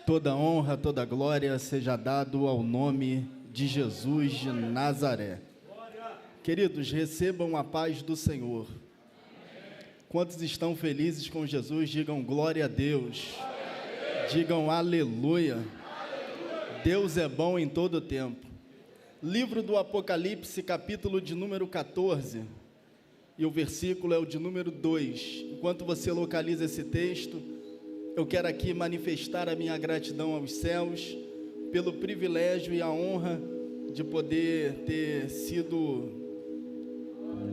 Toda honra, toda glória seja dado ao nome de Jesus de Nazaré. Queridos, recebam a paz do Senhor. Quantos estão felizes com Jesus, digam glória a Deus. Digam aleluia. Deus é bom em todo tempo. Livro do Apocalipse, capítulo de número 14, e o versículo é o de número 2. Enquanto você localiza esse texto, eu quero aqui manifestar a minha gratidão aos céus pelo privilégio e a honra de poder ter sido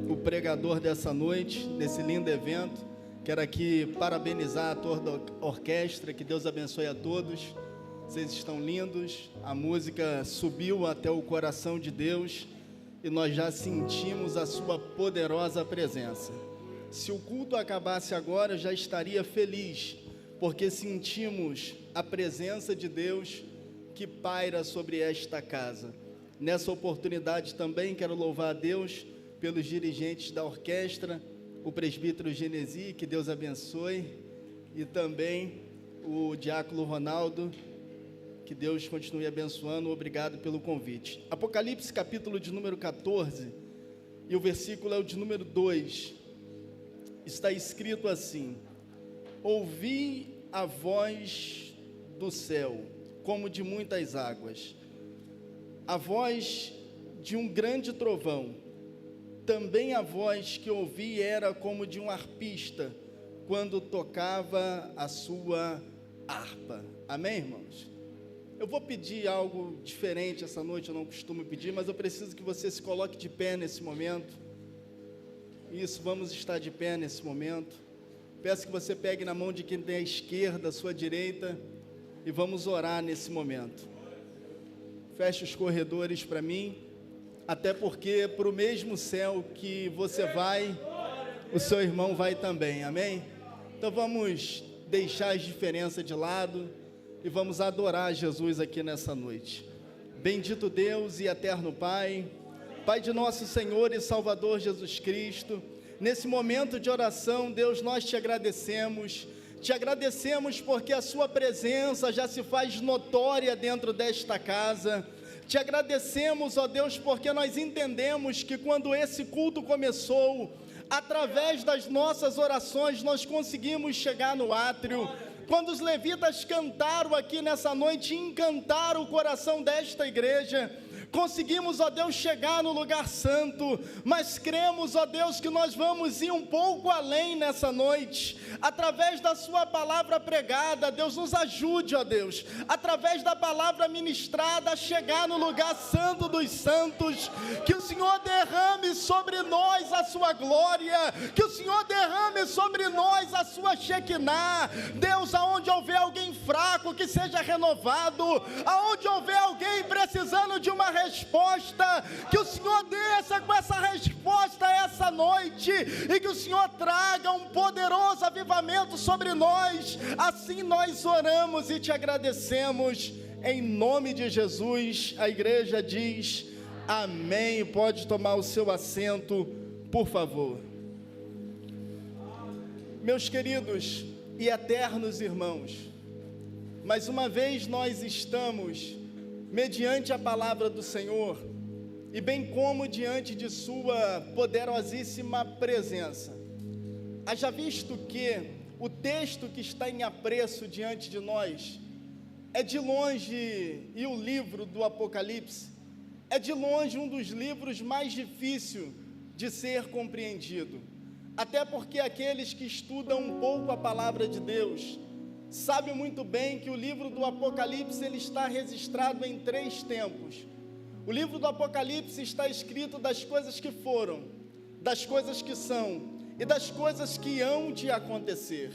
o pregador dessa noite, desse lindo evento. Quero aqui parabenizar toda a orquestra, que Deus abençoe a todos. Vocês estão lindos, a música subiu até o coração de Deus e nós já sentimos a sua poderosa presença. Se o culto acabasse agora, eu já estaria feliz, porque sentimos a presença de Deus que paira sobre esta casa. Nessa oportunidade também quero louvar a Deus pelos dirigentes da orquestra, o presbítero Genesi, que Deus abençoe, e também o diácono Ronaldo, que Deus continue abençoando. Obrigado pelo convite. Apocalipse, capítulo de número 14, e o versículo é o de número 2. Está escrito assim: ouvi a voz do céu, como de muitas águas, a voz de um grande trovão. Também a voz que ouvi era como de um arpista, quando tocava a sua harpa. Amém, irmãos? Eu vou pedir algo diferente essa noite, eu não costumo pedir, mas eu preciso que você se coloque de pé nesse momento. Isso, vamos estar de pé nesse momento. Peço que você pegue na mão de quem tem a esquerda, a sua direita, e vamos orar nesse momento. Feche os corredores para mim, até porque para o mesmo céu que você vai, o seu irmão vai também, amém? Então vamos deixar as diferenças de lado e vamos adorar Jesus aqui nessa noite. Bendito Deus e eterno Pai, Pai de nosso Senhor e Salvador Jesus Cristo, nesse momento de oração, Deus, nós te agradecemos porque a sua presença já se faz notória dentro desta casa. Te agradecemos, ó Deus, porque nós entendemos que quando esse culto começou, através das nossas orações, nós conseguimos chegar no átrio. Quando os levitas cantaram aqui nessa noite, encantaram o coração desta igreja, conseguimos, ó Deus, chegar no lugar santo, mas cremos, ó Deus, que nós vamos ir um pouco além nessa noite, através da sua palavra pregada. Deus, nos ajude, ó Deus, através da palavra ministrada, a chegar no lugar santo dos santos, que o Senhor derrame sobre nós a sua glória, que o Senhor derrame sobre nós a sua Shekinah. Deus, aonde houver alguém fraco, que seja renovado, aonde houver alguém precisando de uma resposta, que o Senhor desça com essa resposta essa noite, e que o Senhor traga um poderoso avivamento sobre nós. Assim nós oramos e te agradecemos, em nome de Jesus. A igreja diz amém. Pode tomar o seu assento, por favor. Meus queridos e eternos irmãos, mais uma vez nós estamos mediante a palavra do Senhor, e bem como diante de sua poderosíssima presença. Haja visto que o texto que está em apreço diante de nós é de longe, e o livro do Apocalipse é de longe um dos livros mais difíceis de ser compreendido, até porque aqueles que estudam um pouco a palavra de Deus sabe muito bem que o livro do Apocalipse ele está registrado em 3 tempos. O livro do Apocalipse está escrito das coisas que foram, das coisas que são e das coisas que hão de acontecer.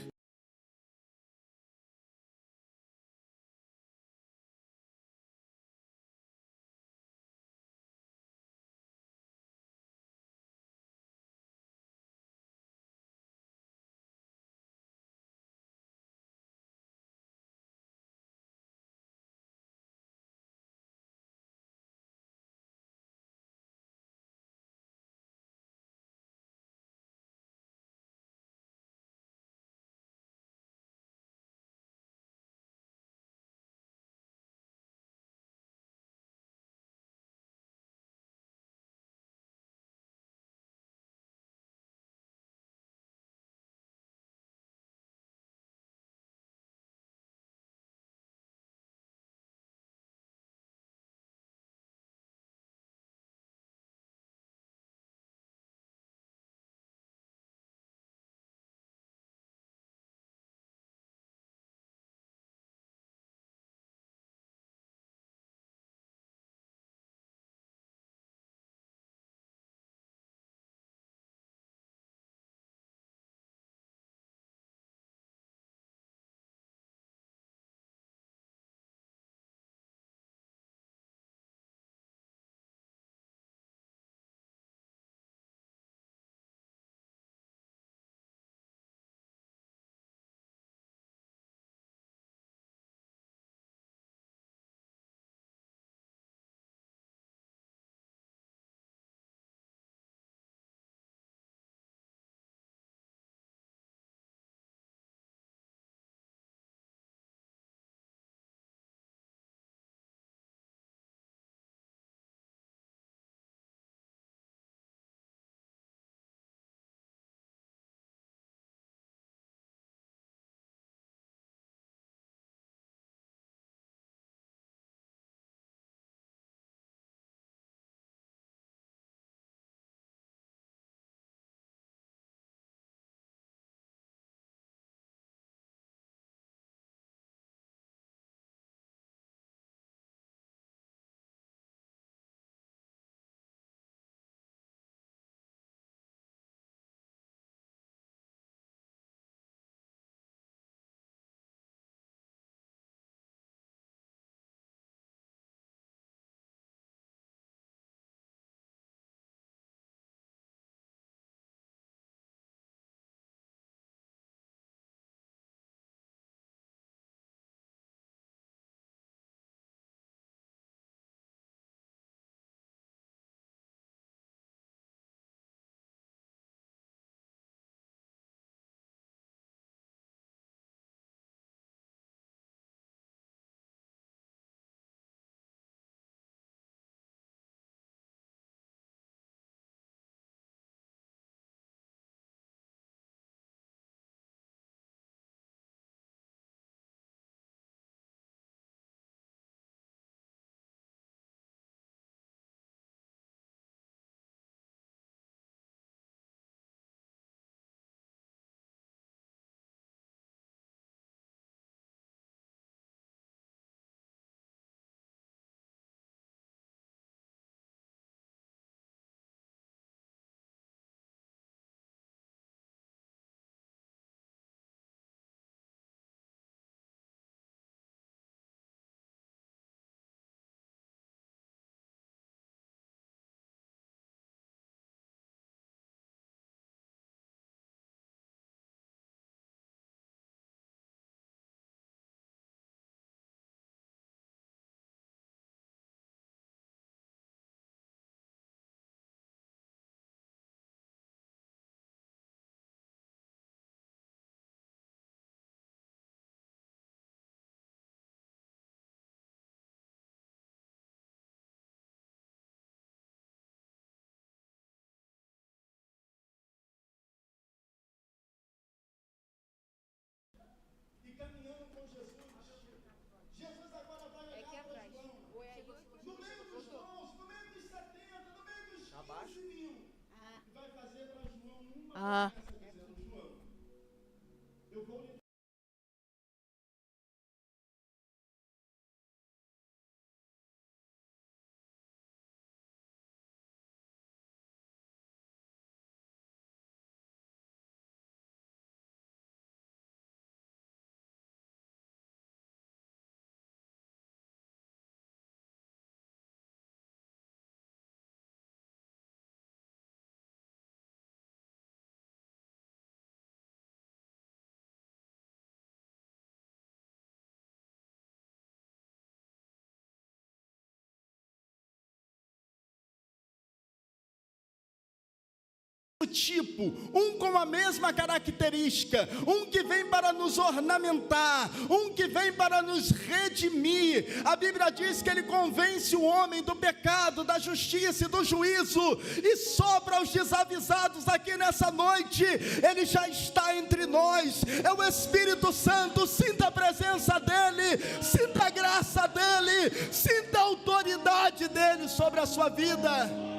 tipo, um com a mesma característica, um que vem para nos ornamentar, um que vem para nos redimir. A Bíblia diz que ele convence o homem do pecado, da justiça e do juízo, e só para os desavisados aqui nessa noite, ele já está entre nós, é o Espírito Santo. Sinta a presença dele, sinta a graça dele, sinta a autoridade dele sobre a sua vida.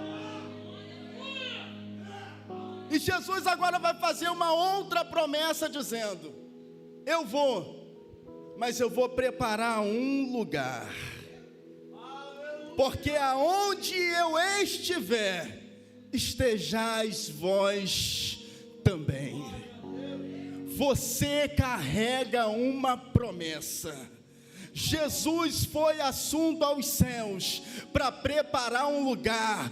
E Jesus agora vai fazer uma outra promessa dizendo: eu vou, mas eu vou preparar um lugar, porque aonde eu estiver, estejais vós também. Você carrega uma promessa. Jesus foi assunto aos céus para preparar um lugar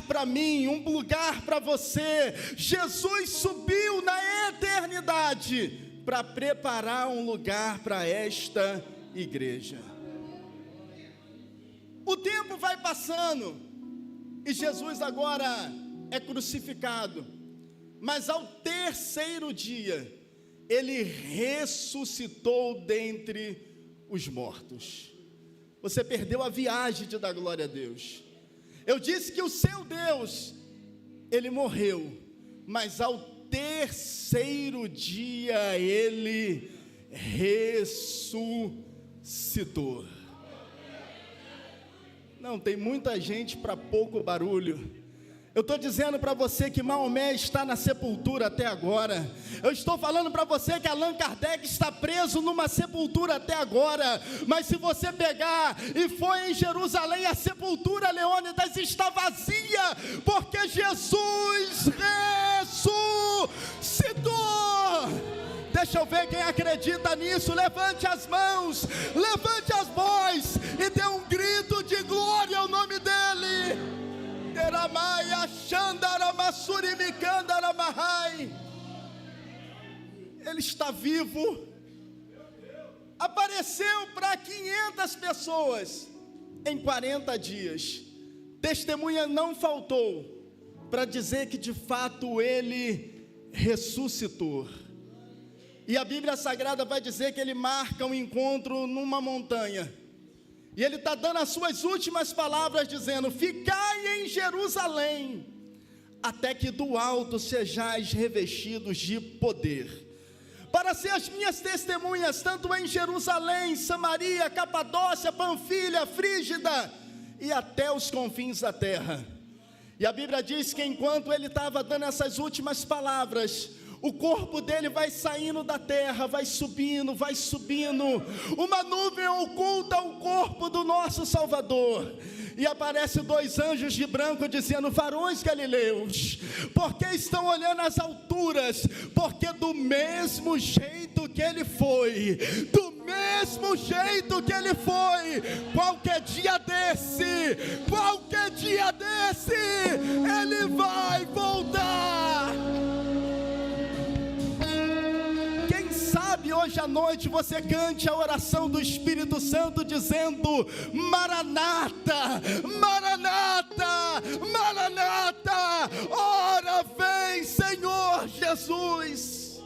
para mim, um lugar para você. Jesus subiu na eternidade para preparar um lugar para esta igreja. O tempo vai passando e Jesus agora é crucificado, mas ao terceiro dia ele ressuscitou dentre os mortos. Você perdeu a viagem de dar glória a Deus. Eu disse que o seu Deus, ele morreu, mas ao terceiro dia ele ressuscitou. Não, tem muita gente para pouco barulho. Eu estou dizendo para você que Maomé está na sepultura até agora. Eu estou falando para você que Allan Kardec está preso numa sepultura até agora. Mas se você pegar e for em Jerusalém, a sepultura, Leônidas, está vazia, porque Jesus ressuscitou. Deixa eu ver quem acredita nisso. Levante as mãos, levante as vozes e dê um grito de glória ao nome dele. Ele está vivo. Apareceu para 500 pessoas em 40 dias. Testemunha não faltou para dizer que de fato ele ressuscitou. E a Bíblia Sagrada vai dizer que ele marca um encontro numa montanha. E ele está dando as suas últimas palavras, dizendo: ficai em Jerusalém, até que do alto sejais revestidos de poder, para ser as minhas testemunhas, tanto em Jerusalém, Samaria, Capadócia, Panfilha, Frígida, e até os confins da terra. E a Bíblia diz que enquanto ele estava dando essas últimas palavras, o corpo dele vai saindo da terra, vai subindo, uma nuvem oculta o corpo do nosso Salvador, e aparece 2 anjos de branco dizendo: varões galileus, por que estão olhando as alturas? Porque do mesmo jeito que ele foi, qualquer dia desse, ele vai voltar. Sabe, hoje à noite você cante a oração do Espírito Santo dizendo: Maranata, Maranata, Maranata, ora vem Senhor Jesus.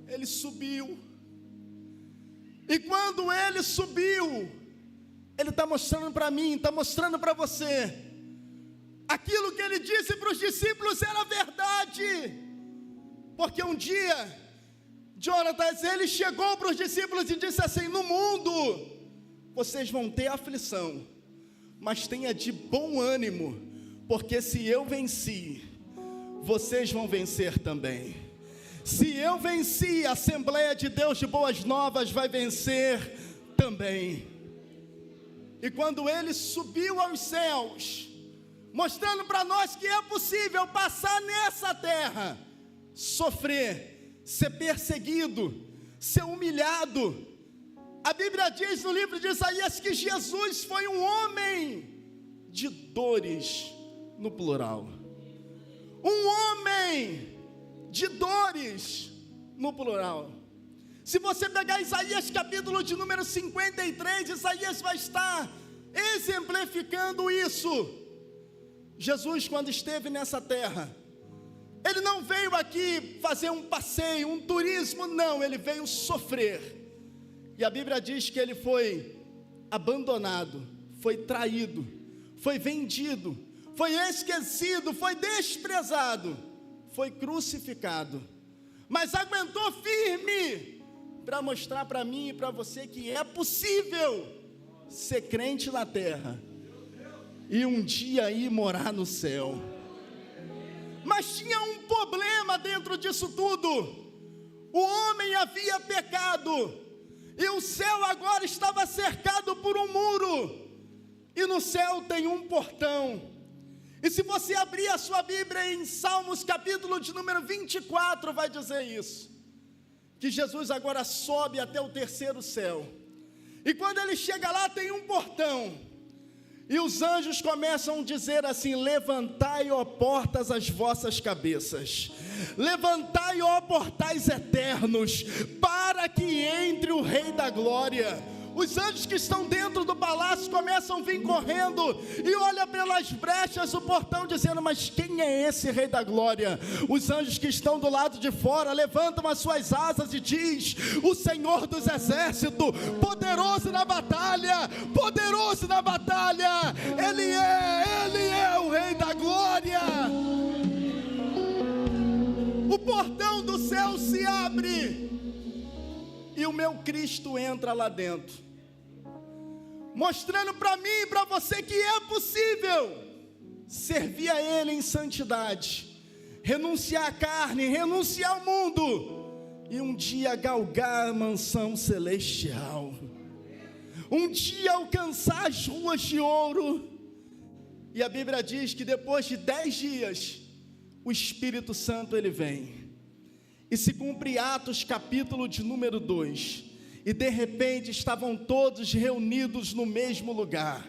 Ele subiu, e quando ele subiu, ele está mostrando para mim, está mostrando para você, aquilo que ele disse para os discípulos era verdade. Porque um dia, Jonatas, ele chegou para os discípulos e disse assim: no mundo vocês vão ter aflição, mas tenha de bom ânimo, porque se eu venci, vocês vão vencer também. Se eu venci, a Assembleia de Deus de Boas Novas vai vencer também. E quando ele subiu aos céus, mostrando para nós que é possível passar nessa terra, sofrer, ser perseguido, ser humilhado. A Bíblia diz no livro de Isaías que Jesus foi um homem de dores, no plural. Um homem de dores, no plural. Se você pegar Isaías capítulo de número 53, Isaías vai estar exemplificando isso. Jesus, quando esteve nessa terra, ele não veio aqui fazer um passeio, um turismo, não, ele veio sofrer. E a Bíblia diz que ele foi abandonado, foi traído, foi vendido, foi esquecido, foi desprezado, foi crucificado, mas aguentou firme para mostrar para mim e para você que é possível ser crente na terra e um dia ir morar no céu. Mas tinha um problema dentro disso tudo. O homem havia pecado e o céu agora estava cercado por um muro, e no céu tem um portão. E se você abrir a sua Bíblia em Salmos capítulo de número 24, vai dizer isso, que Jesus agora sobe até o terceiro céu, e quando ele chega lá tem um portão, e os anjos começam a dizer assim: levantai, ó portas, as vossas cabeças, levantai, ó portais eternos, para que entre o Rei da Glória. Os anjos que estão dentro do palácio começam a vir correndo e olham pelas brechas o portão dizendo: mas quem é esse Rei da Glória? Os anjos que estão do lado de fora levantam as suas asas e diz: o Senhor dos Exércitos, poderoso na batalha, poderoso na batalha, Ele é o Rei da Glória. O portão do céu se abre e o meu Cristo entra lá dentro, mostrando para mim e para você que é possível servir a Ele em santidade, renunciar à carne, renunciar ao mundo, e um dia galgar a mansão celestial, um dia alcançar as ruas de ouro. E a Bíblia diz que depois de 10 dias, o Espírito Santo ele vem, e se cumpre Atos capítulo de número 2, e de repente estavam todos reunidos no mesmo lugar.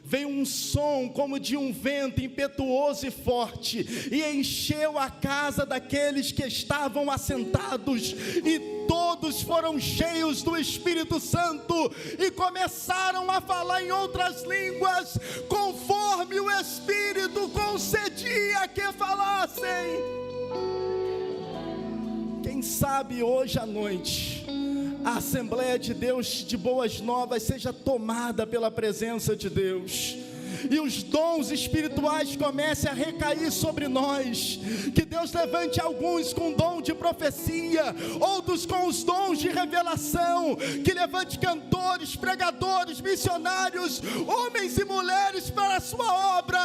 Veio um som como de um vento impetuoso e forte, e encheu a casa daqueles que estavam assentados, e todos foram cheios do Espírito Santo, e começaram a falar em outras línguas, conforme o Espírito concedia que falassem. Quem sabe hoje à noite a Assembleia de Deus de Boas Novas seja tomada pela presença de Deus, e os dons espirituais comecem a recair sobre nós, que Deus levante alguns com dom de profecia, outros com os dons de revelação, que levante cantores, pregadores, missionários, homens e mulheres para a sua obra.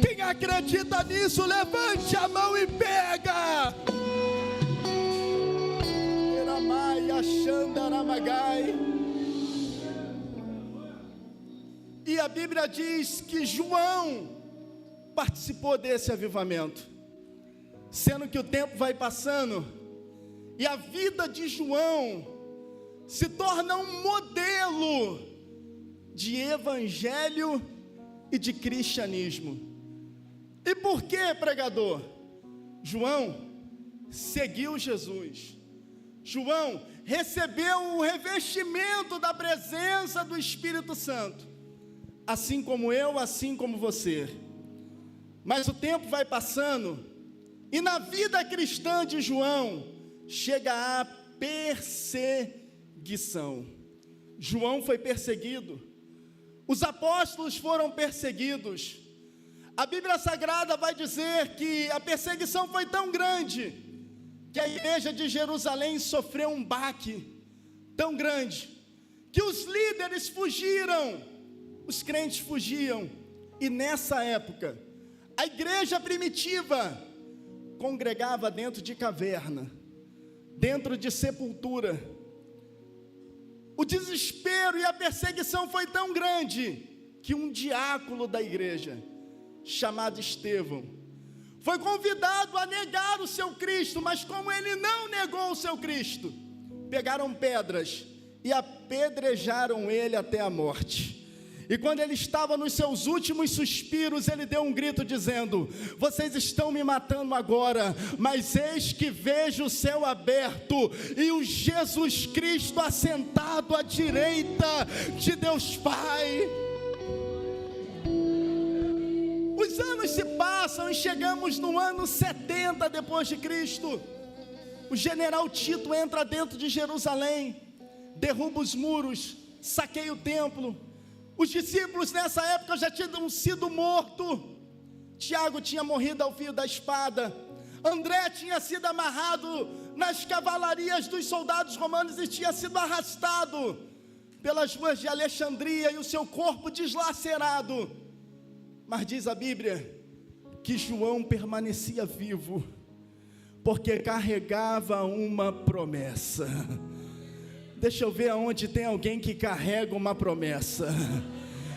Quem acredita nisso, levante a mão e pega. E a Bíblia diz que João participou desse avivamento, sendo que o tempo vai passando e a vida de João se torna um modelo de evangelho e de cristianismo. E por que, pregador? João seguiu Jesus. João recebeu o revestimento da presença do Espírito Santo, assim como eu, assim como você. Mas o tempo vai passando, e na vida cristã de João chega a perseguição. João foi perseguido, os apóstolos foram perseguidos. A Bíblia Sagrada vai dizer que a perseguição foi tão grande que a igreja de Jerusalém sofreu um baque tão grande, que os líderes fugiram, os crentes fugiam, e nessa época, A igreja primitiva congregava dentro de caverna, dentro de sepultura. O desespero e a perseguição foi tão grande que um diácono da igreja, chamado Estevão, foi convidado a negar o seu Cristo, mas como ele não negou o seu Cristo, pegaram pedras e apedrejaram ele até a morte. E quando ele estava nos seus últimos suspiros, ele deu um grito dizendo: vocês estão me matando agora, mas eis que vejo o céu aberto e o Jesus Cristo assentado à direita de Deus Pai. Os anos se passam e chegamos no ano 70 depois de Cristo. O general Tito entra dentro de Jerusalém, derruba os muros, saqueia o templo. Os discípulos nessa época já tinham sido mortos. Tiago tinha morrido ao fio da espada. André tinha sido amarrado nas cavalarias dos soldados romanos e tinha sido arrastado pelas ruas de Alexandria e o seu corpo deslacerado. Mas diz a Bíblia que João permanecia vivo, porque carregava uma promessa. Deixa eu ver aonde tem alguém que carrega uma promessa.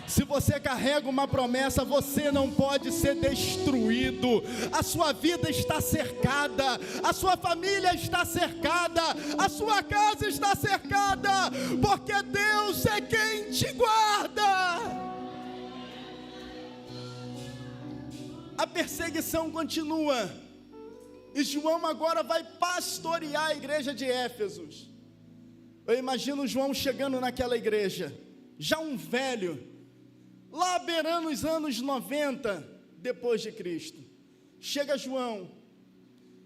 Se você carrega uma promessa, você não pode ser destruído. A sua vida está cercada, a sua família está cercada, a sua casa está cercada, porque Deus é quem te guarda. A perseguição continua, e João agora vai pastorear a igreja de Éfeso. Eu imagino João chegando naquela igreja, já um velho, lá beirando os anos 90 depois de Cristo. Chega João,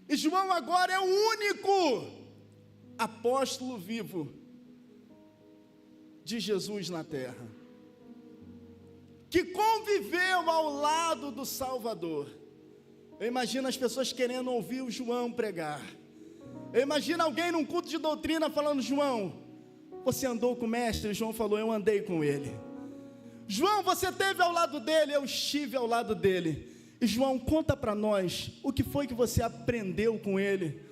e João agora é o único apóstolo vivo de Jesus na terra, que conviveu ao lado do Salvador. Eu imagino as pessoas querendo ouvir o João pregar. Eu imagino alguém num culto de doutrina falando: João, você andou com o mestre? João falou: eu andei com ele. João, você esteve ao lado dele? Eu estive ao lado dele. E João, conta para nós, o que foi que você aprendeu com ele?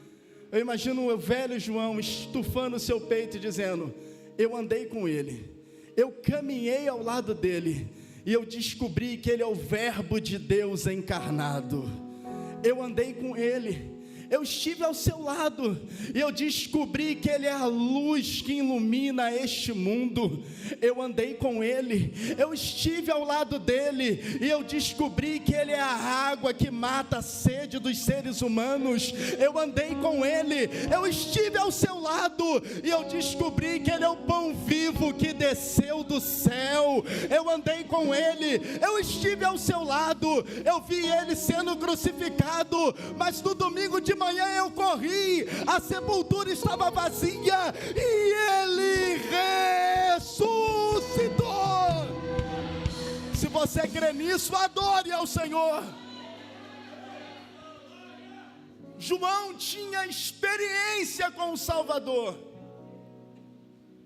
Eu imagino o velho João estufando o seu peito e dizendo: eu andei com ele, eu caminhei ao lado dele, e eu descobri que ele é o verbo de Deus encarnado. Eu andei com ele, eu estive ao seu lado, e eu descobri que Ele é a luz que ilumina este mundo. Eu andei com Ele, eu estive ao lado dEle, e eu descobri que Ele é a água que mata a sede dos seres humanos. Eu andei com Ele, eu estive ao seu lado, e eu descobri que Ele é o pão vivo que desceu do céu. Eu andei com Ele, eu estive ao seu lado, eu vi Ele sendo crucificado, mas no domingo de manhã eu corri, a sepultura estava vazia e Ele ressuscitou. Se você crê nisso, adore ao Senhor. João tinha experiência com o Salvador,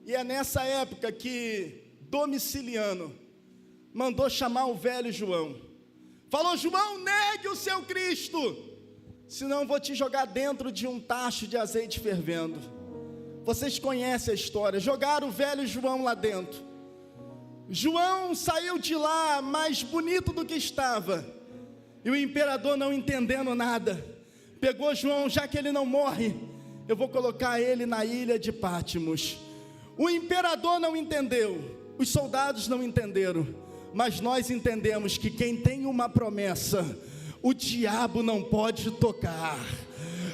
e é nessa época que Domiciliano mandou chamar o velho João. Falou: João, negue o seu Cristo, senão eu vou te jogar dentro de um tacho de azeite fervendo. Vocês conhecem a história. Jogaram o velho João lá dentro. João saiu de lá mais bonito do que estava, e o imperador, não entendendo nada, pegou João: já que ele não morre, eu vou colocar ele na ilha de Patmos. O imperador não entendeu, os soldados não entenderam, mas nós entendemos que quem tem uma promessa, o diabo não pode tocar.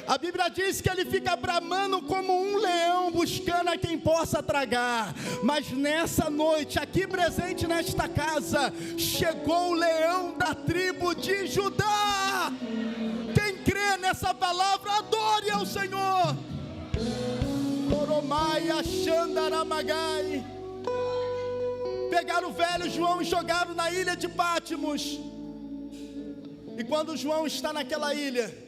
A Bíblia diz que ele fica bramando como um leão, buscando a quem possa tragar. Mas nessa noite, aqui presente nesta casa, chegou o leão da tribo de Judá. Quem crê nessa palavra, adore ao Senhor. Oromai Xandaramagai. Pegaram o velho João e jogaram na ilha de Patmos. E quando João está naquela ilha,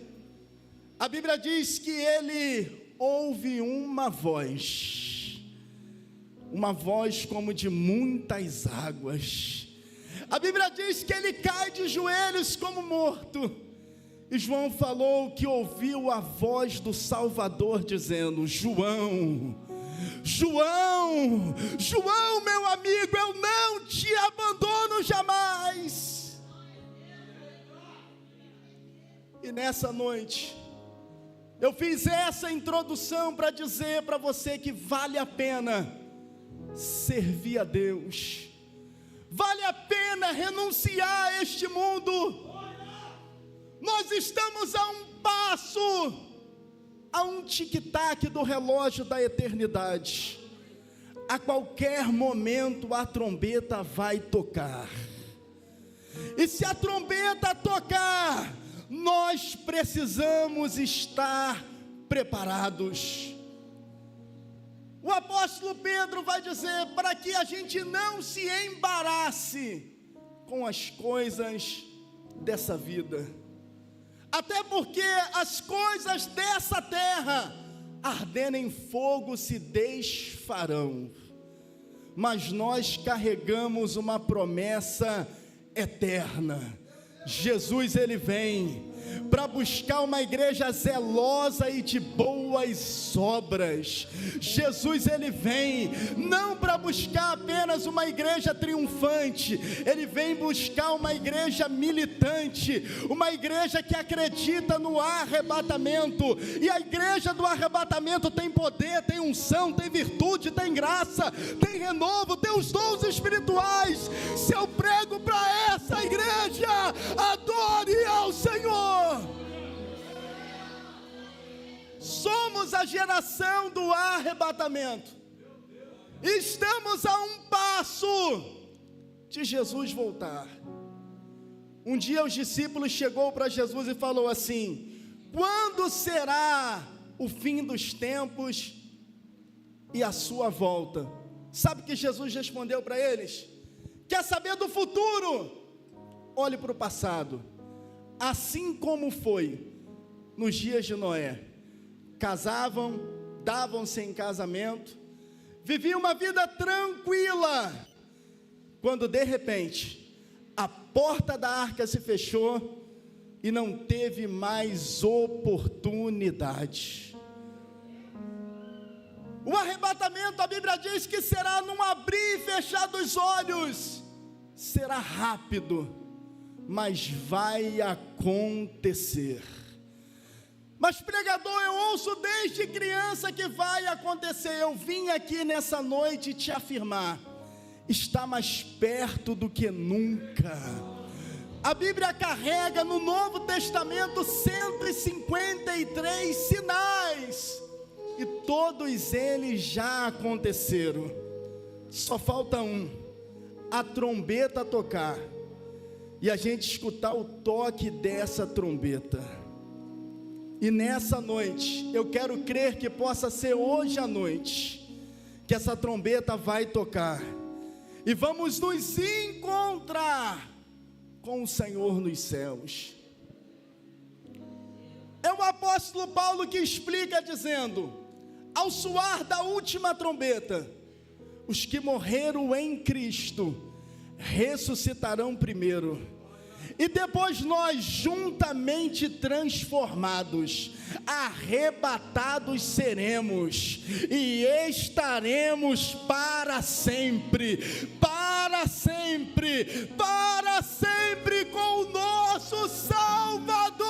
a Bíblia diz que ele ouve uma voz como de muitas águas. A Bíblia diz que ele cai de joelhos como morto. E João falou que ouviu a voz do Salvador dizendo: João, João, João, meu amigo, eu não te abandono jamais. E nessa noite, eu fiz essa introdução para dizer para você que vale a pena servir a Deus, vale a pena renunciar a este mundo. Nós estamos a um passo, a um tic-tac do relógio da eternidade. A qualquer momento a trombeta vai tocar. E se a trombeta tocar, nós precisamos estar preparados. O apóstolo Pedro vai dizer para que a gente não se embarace com as coisas dessa vida. Até porque as coisas dessa terra, ardendo em fogo, se desfarão. Mas nós carregamos uma promessa eterna. Jesus, ele vem para buscar uma igreja zelosa e de boas obras. Jesus, ele vem não para buscar apenas uma igreja triunfante, ele vem buscar uma igreja militante, uma igreja que acredita no arrebatamento. E a igreja do arrebatamento tem poder, tem unção, tem virtude, tem graça, tem renovo, tem os dons espirituais. Se eu prego para essa igreja, adore ao Senhor. Somos a geração do arrebatamento. Estamos a um passo de Jesus voltar. Um dia os discípulos chegou para Jesus e falou assim: quando será o fim dos tempos e a sua volta? Sabe o que Jesus respondeu para eles? Quer saber do futuro? Olhe para o passado. Assim como foi nos dias de Noé, casavam, davam-se em casamento, viviam uma vida tranquila, quando de repente a porta da arca se fechou e não teve mais oportunidade. O arrebatamento, a Bíblia diz que será num abrir e fechar dos olhos, será rápido, mas vai acontecer. Mas pregador, eu ouço desde criança que vai acontecer. Eu vim aqui nessa noite te afirmar: está mais perto do que nunca. A Bíblia carrega no Novo Testamento 153 sinais, e todos eles já aconteceram. Só falta um: a trombeta tocar e a gente escutar o toque dessa trombeta. E nessa noite, eu quero crer que possa ser hoje à noite, que essa trombeta vai tocar, e vamos nos encontrar com o Senhor nos céus. É o apóstolo Paulo que explica dizendo: ao soar da última trombeta, os que morreram em Cristo ressuscitarão primeiro, e depois nós, juntamente transformados, arrebatados seremos, e estaremos para sempre, para sempre, para sempre com o nosso Salvador.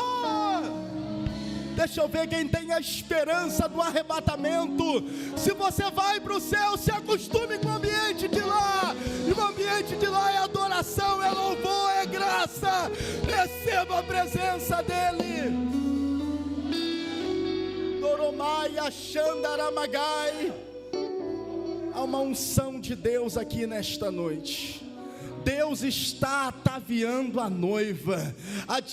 Deixa eu ver quem tem a esperança do arrebatamento. Se você vai para o céu, se acostume com o ambiente de lá. E o ambiente de lá é adoração, é louvor, é graça. Receba a presença dEle. Doromaia Xandaramagai. Há uma unção de Deus aqui nesta noite. Deus está ataviando a noiva.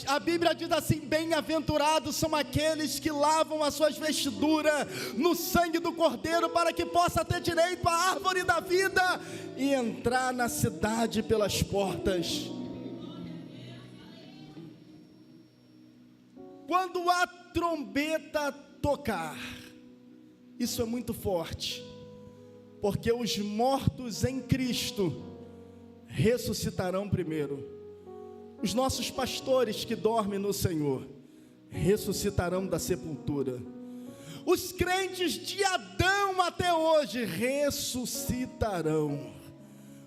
A Bíblia diz assim: bem-aventurados são aqueles que lavam as suas vestiduras no sangue do Cordeiro, para que possa ter direito à árvore da vida e entrar na cidade pelas portas. Quando a trombeta tocar, isso é muito forte, porque os mortos em Cristo ressuscitarão primeiro. Os nossos pastores que dormem no Senhor ressuscitarão da sepultura. Os crentes de Adão até hoje ressuscitarão.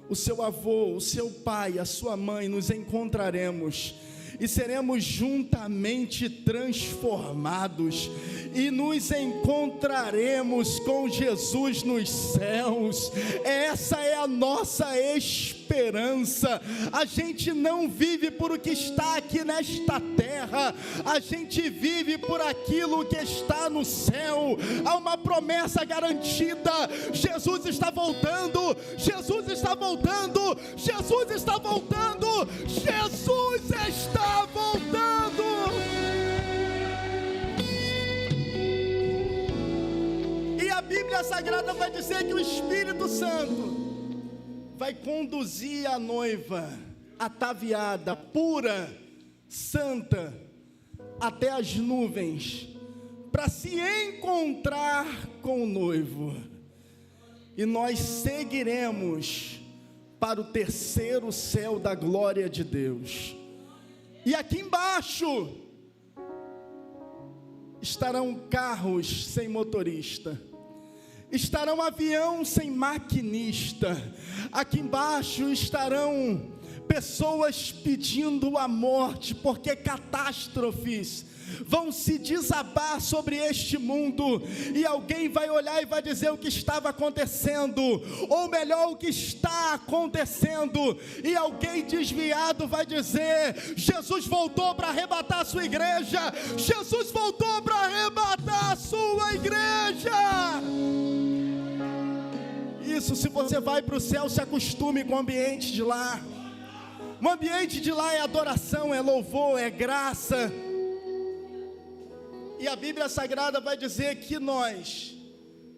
O seu avô, o seu pai, a sua mãe, nos encontraremos e seremos juntamente transformados, e nos encontraremos com Jesus nos céus. Essa é a nossa esperança. A gente não vive por o que está aqui nesta terra, a gente vive por aquilo que está no céu. Há uma promessa garantida. Jesus está voltando, Jesus está voltando, Jesus está voltando, Jesus está voltando. E a Bíblia Sagrada vai dizer que o Espírito Santo vai conduzir a noiva ataviada, pura, santa, até as nuvens, para se encontrar com o noivo. E nós seguiremos para o terceiro céu da glória de Deus. E aqui embaixo estarão carros sem motorista, estarão avião sem maquinista. Aqui embaixo estarão pessoas pedindo a morte, porque catástrofes vão se desabar sobre este mundo, e alguém vai olhar e vai dizer o que estava acontecendo, ou melhor, o que está acontecendo, e alguém desviado vai dizer: Jesus voltou para arrebatar a sua igreja, Jesus voltou para arrebatar a sua igreja. Isso, se você vai para o céu, se acostume com o ambiente de lá. O ambiente de lá é adoração, é louvor, é graça. E a Bíblia Sagrada vai dizer que nós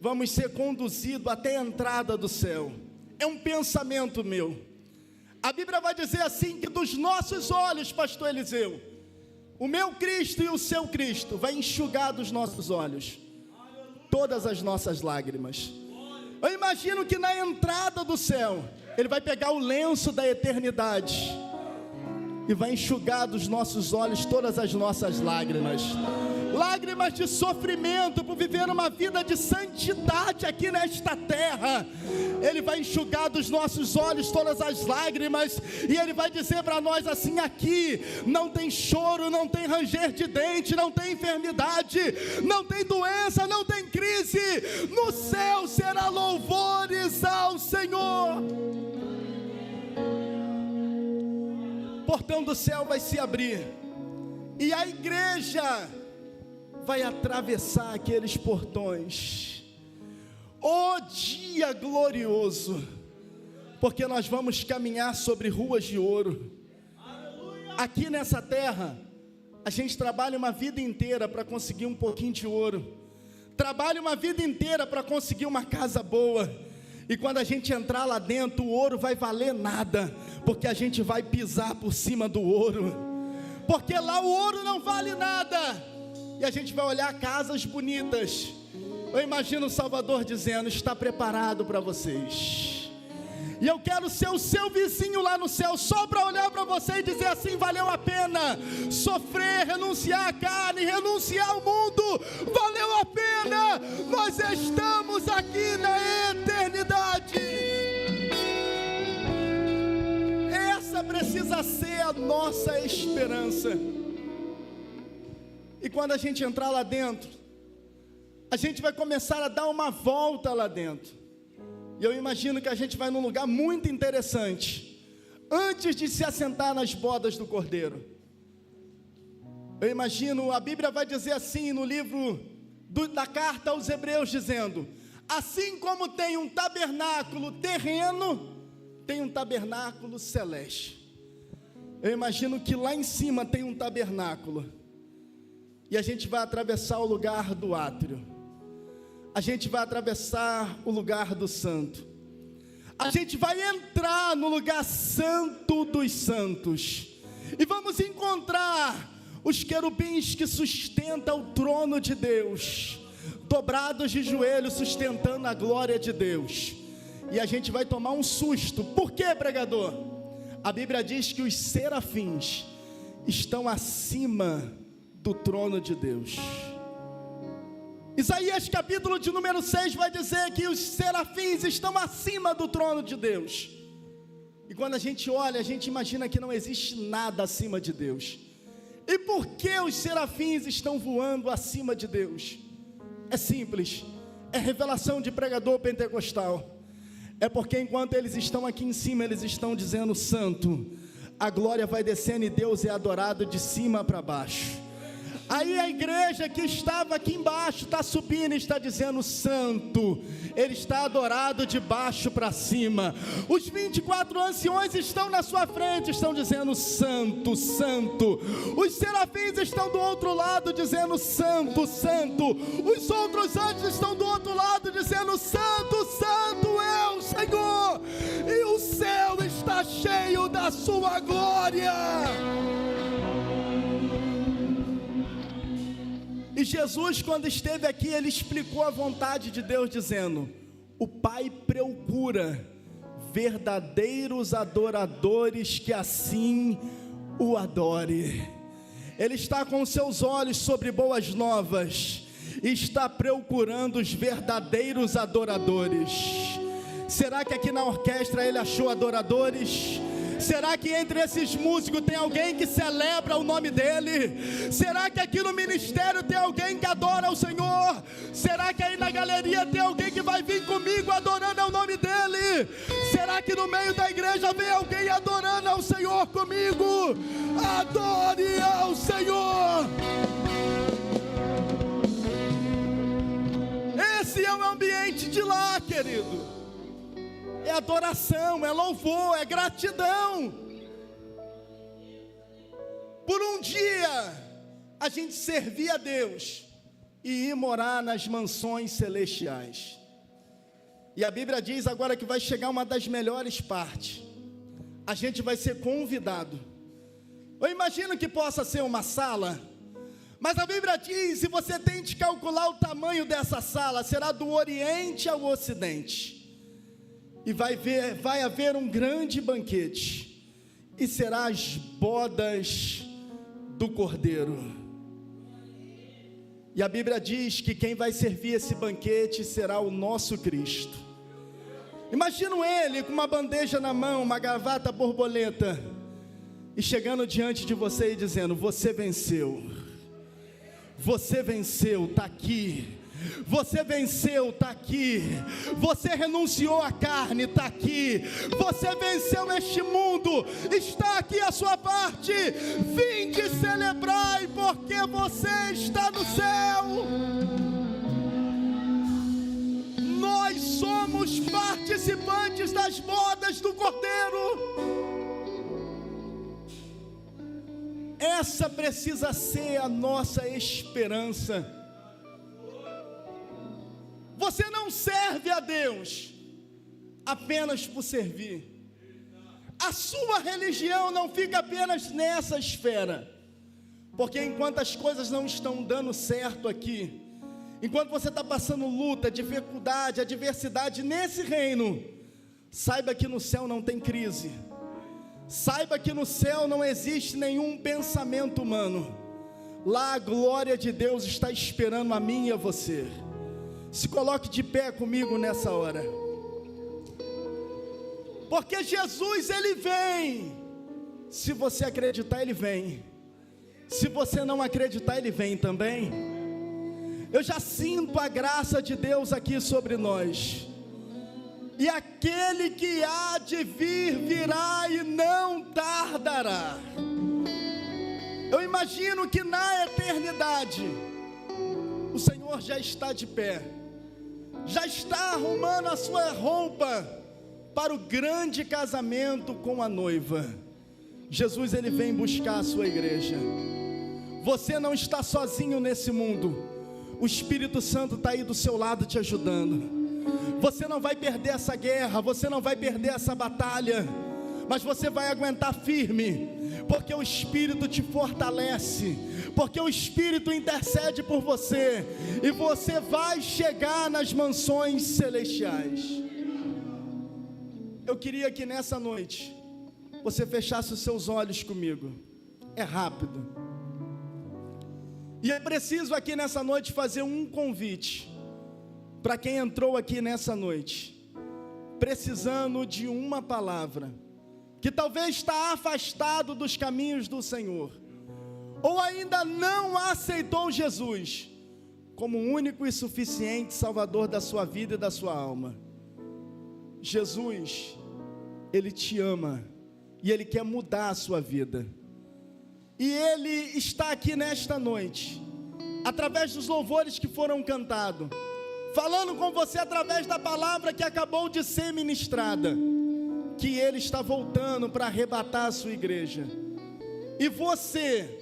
vamos ser conduzidos até a entrada do céu. É um pensamento meu. A Bíblia vai dizer assim, que dos nossos olhos, pastor Eliseu, o meu Cristo e o seu Cristo vai enxugar dos nossos olhos todas as nossas lágrimas. Eu imagino que na entrada do céu, Ele vai pegar o lenço da eternidade e vai enxugar dos nossos olhos todas as nossas lágrimas. Lágrimas de sofrimento por viver uma vida de santidade aqui nesta terra. Ele vai enxugar dos nossos olhos todas as lágrimas, e Ele vai dizer para nós assim: aqui não tem choro, não tem ranger de dente, não tem enfermidade, não tem doença, não tem crise. No céu será louvores ao Senhor. O portão do céu vai se abrir, e a igreja vai atravessar aqueles portões. Oh, dia glorioso, porque nós vamos caminhar sobre ruas de ouro. Aqui nessa terra, a gente trabalha uma vida inteira para conseguir um pouquinho de ouro, trabalha uma vida inteira para conseguir uma casa boa, e quando a gente entrar lá dentro, o ouro vai valer nada, porque a gente vai pisar por cima do ouro, porque lá o ouro não vale nada. E a gente vai olhar casas bonitas. Eu imagino o Salvador dizendo: está preparado para vocês. E eu quero ser o seu vizinho lá no céu, só para olhar para você e dizer assim: valeu a pena sofrer, renunciar à carne, renunciar ao mundo, valeu a pena, nós estamos aqui na eternidade. Essa precisa ser a nossa esperança. E quando a gente entrar lá dentro, a gente vai começar a dar uma volta lá dentro. E eu imagino que a gente vai num lugar muito interessante, antes de se assentar nas bodas do Cordeiro. Eu imagino, a Bíblia vai dizer assim no livro da carta aos Hebreus, dizendo: assim como tem um tabernáculo terreno, tem um tabernáculo celeste. Eu imagino que lá em cima tem um tabernáculo, e a gente vai atravessar o lugar do átrio, a gente vai atravessar o lugar do santo, a gente vai entrar no lugar santo dos santos, e vamos encontrar os querubins que sustentam o trono de Deus, dobrados de joelhos, sustentando a glória de Deus. E a gente vai tomar um susto. Por quê, pregador? A Bíblia diz que os serafins estão acima do trono de Deus. Isaías capítulo de número 6 vai dizer que os serafins estão acima do trono de Deus. E quando a gente olha, a gente imagina que não existe nada acima de Deus. E por que os serafins estão voando acima de Deus? É simples, é revelação de pregador pentecostal. É porque enquanto eles estão aqui em cima, eles estão dizendo santo. A glória vai descendo e Deus é adorado de cima para baixo. Aí a igreja que estava aqui embaixo está subindo e está dizendo santo. Ele está adorado de baixo para cima. Os 24 anciões estão na sua frente, estão dizendo santo, santo. Os serafins estão do outro lado dizendo santo, santo. Os outros anjos estão do outro lado dizendo santo, santo é o Senhor. E o céu está cheio da sua glória. E Jesus, quando esteve aqui, ele explicou a vontade de Deus, dizendo: o Pai procura verdadeiros adoradores que assim o adore. Ele está com seus olhos sobre boas novas e está procurando os verdadeiros adoradores. Será que aqui na orquestra ele achou adoradores? Será que entre esses músicos tem alguém que celebra o nome dele? Será que aqui no ministério tem alguém que adora o Senhor? Será que aí na galeria tem alguém que vai vir comigo adorando o nome dele? Será que no meio da igreja vem alguém adorando ao Senhor comigo? Adore ao Senhor! Esse é o ambiente de lá, querido. É adoração, é louvor, é gratidão. Por um dia a gente servir a Deus e ir morar nas mansões celestiais. E a Bíblia diz agora que vai chegar uma das melhores partes. A gente vai ser convidado. Eu imagino que possa ser uma sala, mas a Bíblia diz, se você tente calcular o tamanho dessa sala, será do Oriente ao Ocidente. E vai haver um grande banquete, e será as bodas do Cordeiro. E a Bíblia diz que quem vai servir esse banquete será o nosso Cristo. Imagina ele com uma bandeja na mão, uma gravata borboleta, e chegando diante de você e dizendo: você venceu, está aqui. Você venceu, está aqui. Você renunciou à carne, está aqui. Você venceu este mundo, está aqui a sua parte. Vinde celebrai, porque você está no céu. Nós somos participantes das bodas do Cordeiro. Essa precisa ser a nossa esperança. Você não serve a Deus apenas por servir. A sua religião não fica apenas nessa esfera. Porque enquanto as coisas não estão dando certo aqui, enquanto você está passando luta, dificuldade, adversidade nesse reino, saiba que no céu não tem crise. Saiba que no céu não existe nenhum pensamento humano. Lá a glória de Deus está esperando a mim e a você. Se coloque de pé comigo nessa hora. Porque Jesus, ele vem. Se você acreditar, ele vem. Se você não acreditar, ele vem também. Eu já sinto a graça de Deus aqui sobre nós. E aquele que há de vir, virá e não tardará. Eu imagino que na eternidade o Senhor já está de pé, já está arrumando a sua roupa para o grande casamento com a noiva. Jesus, ele vem buscar a sua igreja. Você não está sozinho nesse mundo. O Espírito Santo está aí do seu lado te ajudando. Você não vai perder essa guerra, você não vai perder essa batalha, mas você vai aguentar firme, porque o Espírito te fortalece, porque o Espírito intercede por você, e você vai chegar nas mansões celestiais. Eu queria que nessa noite você fechasse os seus olhos comigo. É rápido. E é preciso aqui nessa noite fazer um convite para quem entrou aqui nessa noite, precisando de uma palavra, que talvez está afastado dos caminhos do Senhor, ou ainda não aceitou Jesus como o único e suficiente Salvador da sua vida e da sua alma. Jesus, Ele te ama e Ele quer mudar a sua vida. E Ele está aqui nesta noite, através dos louvores que foram cantados, falando com você através da palavra que acabou de ser ministrada, que Ele está voltando para arrebatar a sua igreja. E você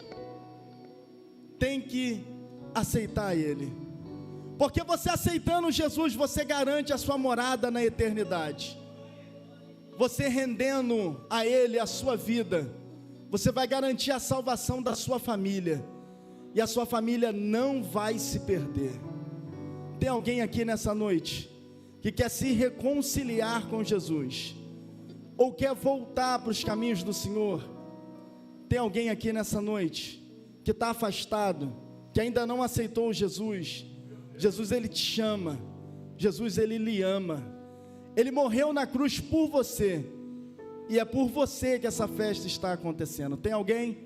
tem que aceitar Ele, porque você aceitando Jesus, você garante a sua morada na eternidade. Você rendendo a Ele a sua vida, você vai garantir a salvação da sua família, e a sua família não vai se perder. Tem alguém aqui nessa noite que quer se reconciliar com Jesus, ou quer voltar para os caminhos do Senhor? Tem alguém aqui nessa noite que está afastado, que ainda não aceitou Jesus? Jesus, Ele te chama. Jesus, Ele lhe ama. Ele morreu na cruz por você, e é por você que essa festa está acontecendo. Tem alguém?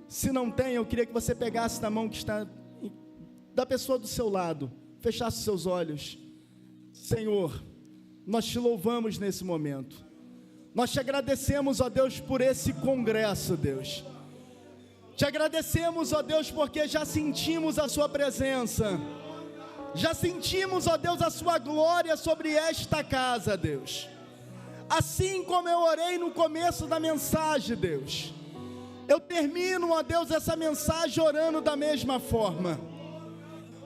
Se não tem, eu queria que você pegasse na mão que está da pessoa do seu lado, fechasse os seus olhos. Senhor, nós te louvamos nesse momento. Nós te agradecemos, ó Deus, por esse congresso, Deus. Te agradecemos, ó Deus, porque já sentimos a sua presença. Já sentimos, ó Deus, a sua glória sobre esta casa, Deus. Assim como eu orei no começo da mensagem, Deus, eu termino, ó Deus, essa mensagem orando da mesma forma.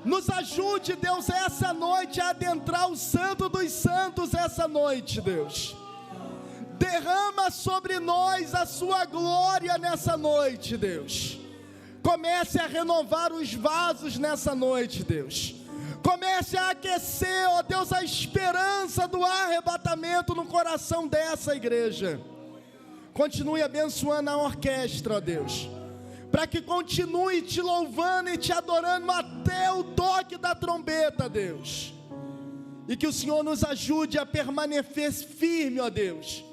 Nos ajude, Deus, essa noite a adentrar o Santo dos Santos essa noite, Deus. Derrama sobre nós a sua glória nessa noite, Deus. Comece a renovar os vasos nessa noite, Deus. Comece a aquecer, ó Deus, a esperança do arrebatamento no coração dessa igreja. Continue abençoando a orquestra, ó Deus, para que continue te louvando e te adorando até o toque da trombeta, Deus. E que o Senhor nos ajude a permanecer firme, ó Deus,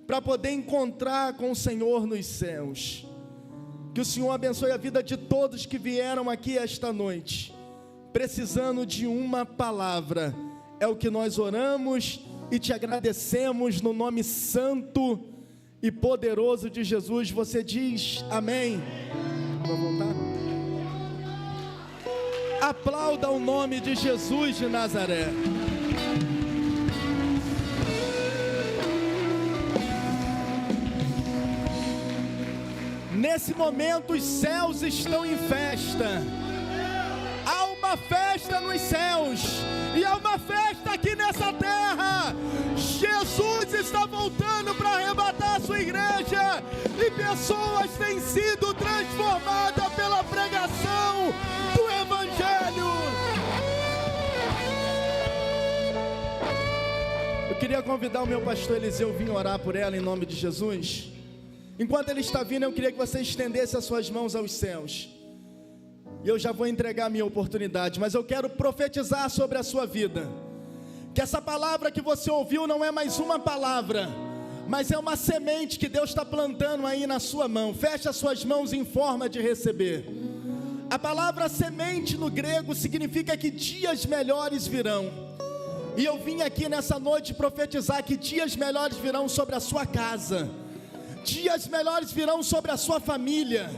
para poder encontrar com o Senhor nos céus. Que o Senhor abençoe a vida de todos que vieram aqui esta noite, precisando de uma palavra. É o que nós oramos e te agradecemos no nome santo e poderoso de Jesus. Você diz amém? Vamos voltar? Aplauda o nome de Jesus de Nazaré. Nesse momento os céus estão em festa. Há uma festa nos céus e há uma festa aqui nessa terra. Jesus está voltando para arrebatar a sua igreja, e pessoas têm sido transformadas pela pregação do Evangelho. Eu queria convidar o meu pastor Eliseu vir orar por ela em nome de Jesus. Enquanto ele está vindo, eu queria que você estendesse as suas mãos aos céus. E eu já vou entregar a minha oportunidade, mas eu quero profetizar sobre a sua vida. Que essa palavra que você ouviu não é mais uma palavra, mas é uma semente que Deus está plantando aí na sua mão. Feche as suas mãos em forma de receber. A palavra semente no grego significa que dias melhores virão. E eu vim aqui nessa noite profetizar que dias melhores virão sobre a sua casa. Dias melhores virão sobre a sua família.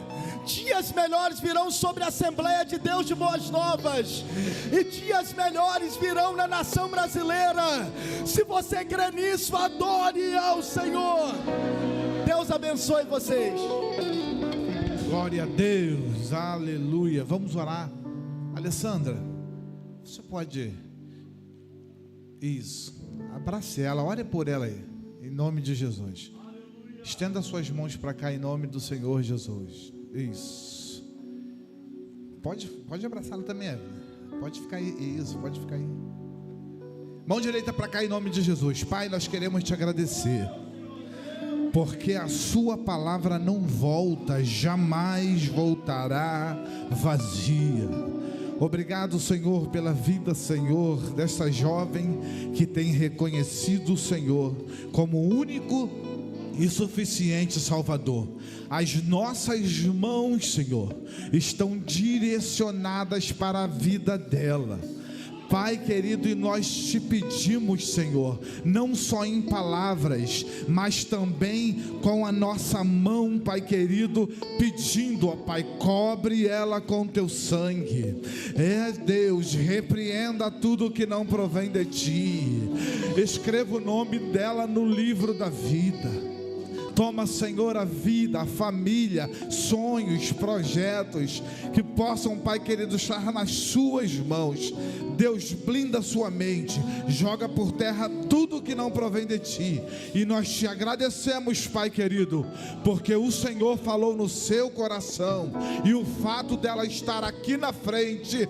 Dias melhores virão sobre a Assembleia de Deus de Boas Novas. E dias melhores virão na nação brasileira. Se você crê nisso, adore ao Senhor. Deus abençoe vocês. Glória a Deus, aleluia. Vamos orar. Alessandra, você pode... Isso, abrace ela, ore por ela aí, em nome de Jesus. Estenda suas mãos para cá em nome do Senhor Jesus. Isso. Pode abraçá-la também, Evelyn. Pode ficar aí. Isso, pode ficar aí. Mão direita para cá em nome de Jesus. Pai, nós queremos te agradecer. porque a sua palavra não volta, jamais voltará vazia. Obrigado, Senhor, pela vida, Senhor, dessa jovem que tem reconhecido o Senhor como o único e suficiente Salvador. As nossas mãos, Senhor, estão direcionadas para a vida dela. Pai querido, e nós te pedimos, Senhor, não só em palavras, mas também com a nossa mão, Pai querido, pedindo, ó Pai, cobre ela com teu sangue. Deus, repreenda tudo que não provém de ti. Escreva o nome dela no livro da vida. Toma, Senhor, a vida, a família, sonhos, projetos que possam, Pai querido, estar nas suas mãos. Deus, blinda a sua mente, joga por terra tudo que não provém de ti. E nós te agradecemos, Pai querido, porque o Senhor falou no seu coração. E o fato dela estar aqui na frente,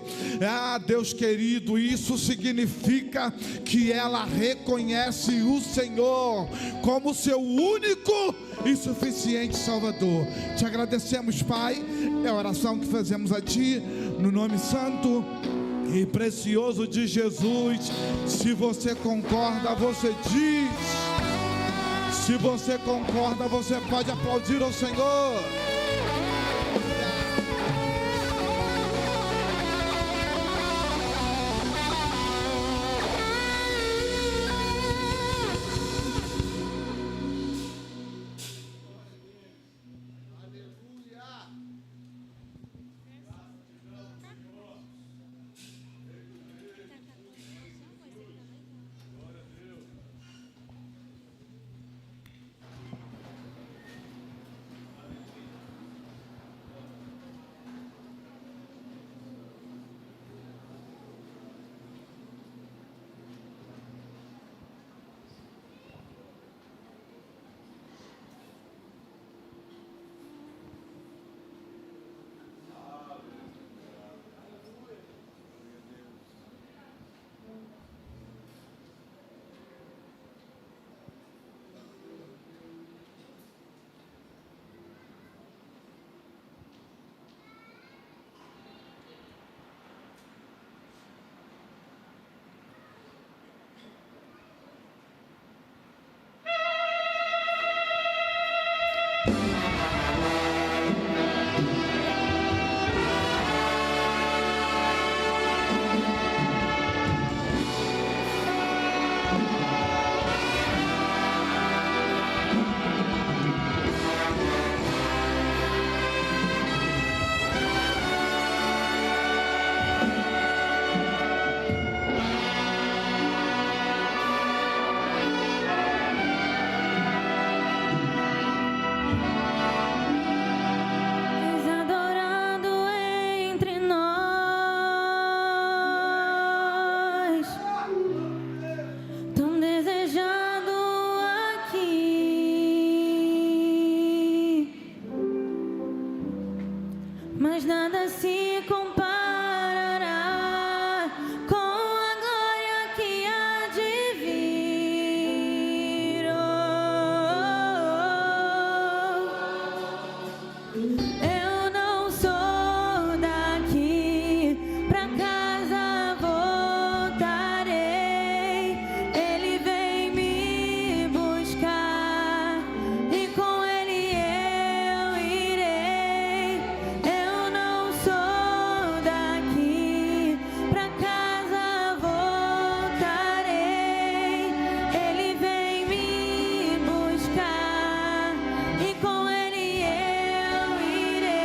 Deus querido, isso significa que ela reconhece o Senhor como seu único e suficiente Salvador. Te agradecemos, Pai. É a oração que fazemos a Ti, no nome santo e precioso de Jesus. Se você concorda, você diz. Se você concorda, você pode aplaudir ao Senhor. Mas nada se comparará com a glória que há de vir. Eu não sou daqui, pra casa voltarei. Ele vem me buscar e com ele eu irei. Eu não sou daqui, pra casa voltarei. Ele vem me buscar e com ele eu irei.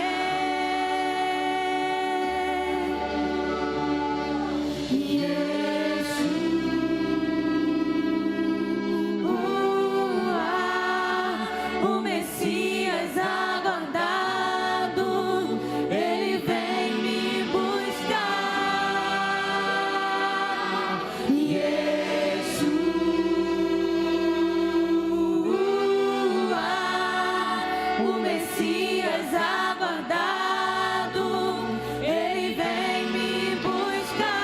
O Messias aguardado, ele vem me buscar. O Messias aguardado, ele vem me buscar.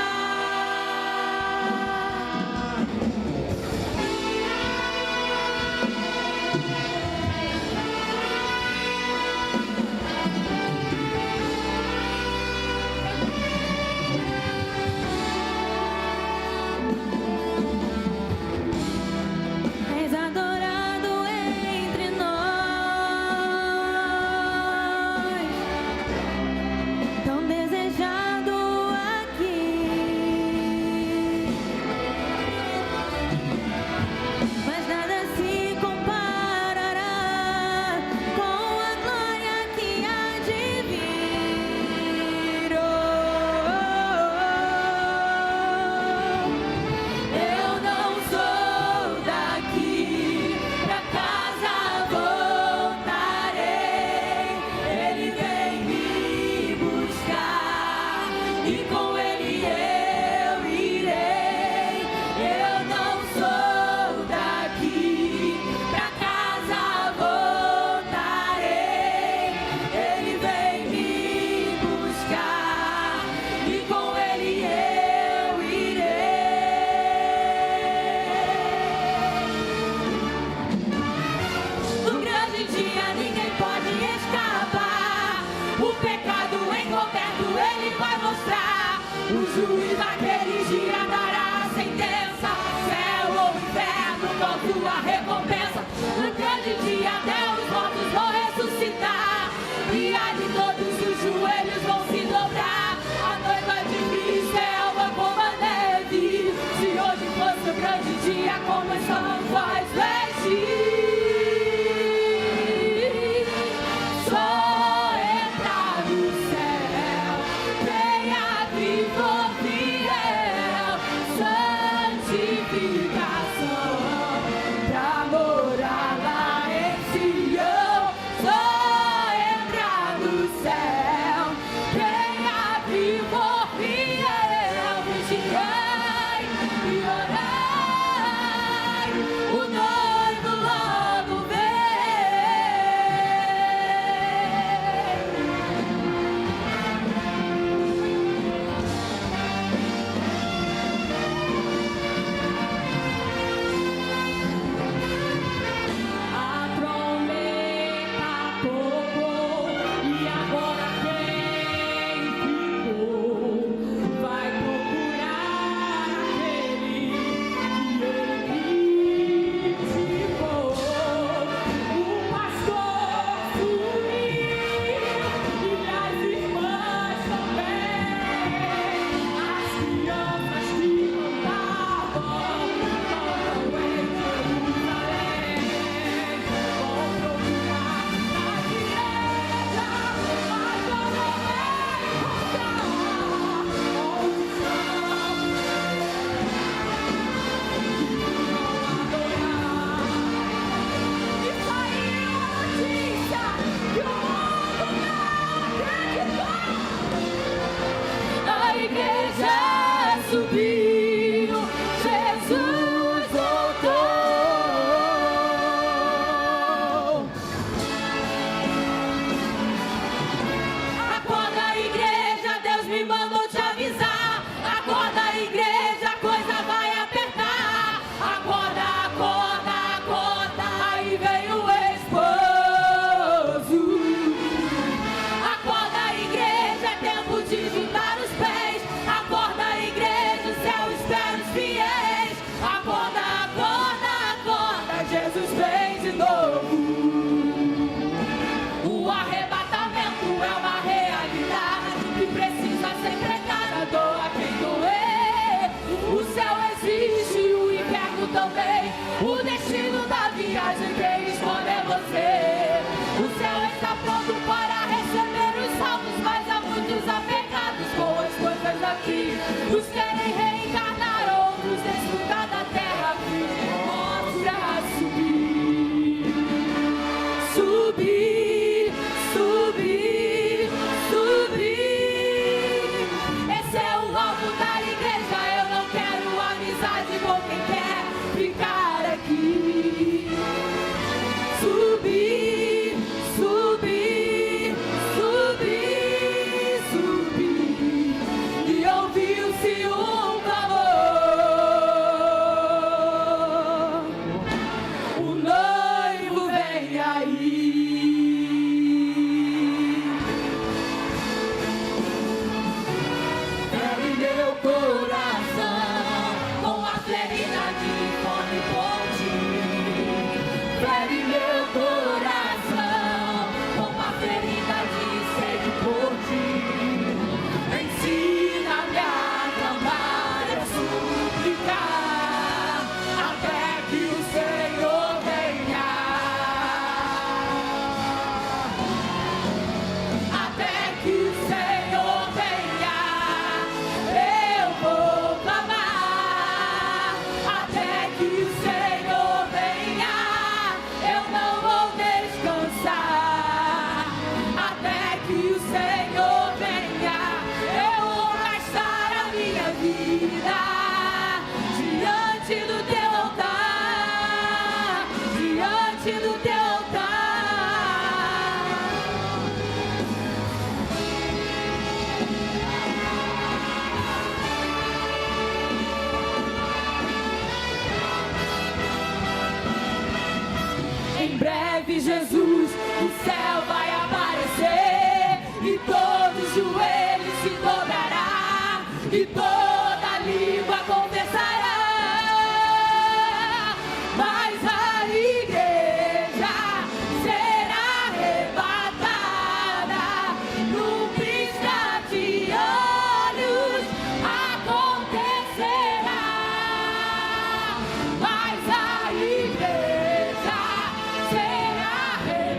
Os querem reencarnar, outros desfrutar da terra firme pra subir, subir, subir, subir. Esse é o alvo da igreja. Eu não quero amizade com quem quer ficar aqui. Subir, subir, subir, subir. E ouviu-se um clamor. O noivo vem aí. Fere meu coração com a ferida de fome por ti. Fere meu coração com a ferida de sede por ti. Ensina-me a clamar e a suplicar até que o Senhor venha. Até que o Senhor venha, eu vou clamar. Até que o Senhor venha, eu não vou descansar. Até que o Senhor venha, eu vou gastar a minha vida diante do teu altar, diante do teu altar. Em breve, Jesus, o céu vai aparecer e todo joelho se dobrará e toda língua confessará. Mas a igreja será arrebatada num piscar de olhos acontecerá. Mas a igreja será arrebatada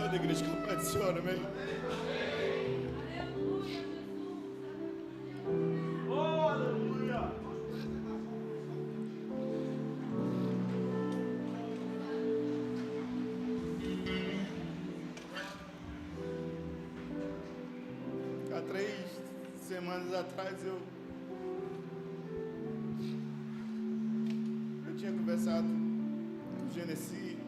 da igreja Capaz do Senhor, amém? Há 3 semanas atrás eu tinha conversado com o Genesi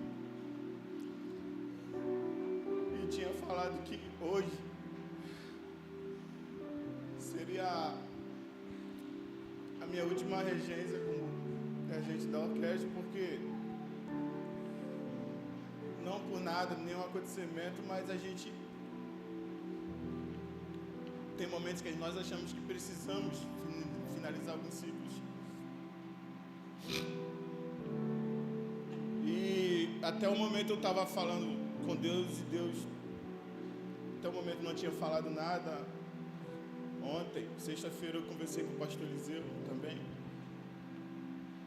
e tinha falado que hoje seria a minha última regência como regente da orquestra, porque não por nada, nenhum acontecimento, mas a gente tem momentos que nós achamos que precisamos finalizar alguns ciclos. E até o momento eu estava falando com Deus e Deus, até o momento não tinha falado nada. Ontem, sexta-feira, eu conversei com o pastor Eliseu também.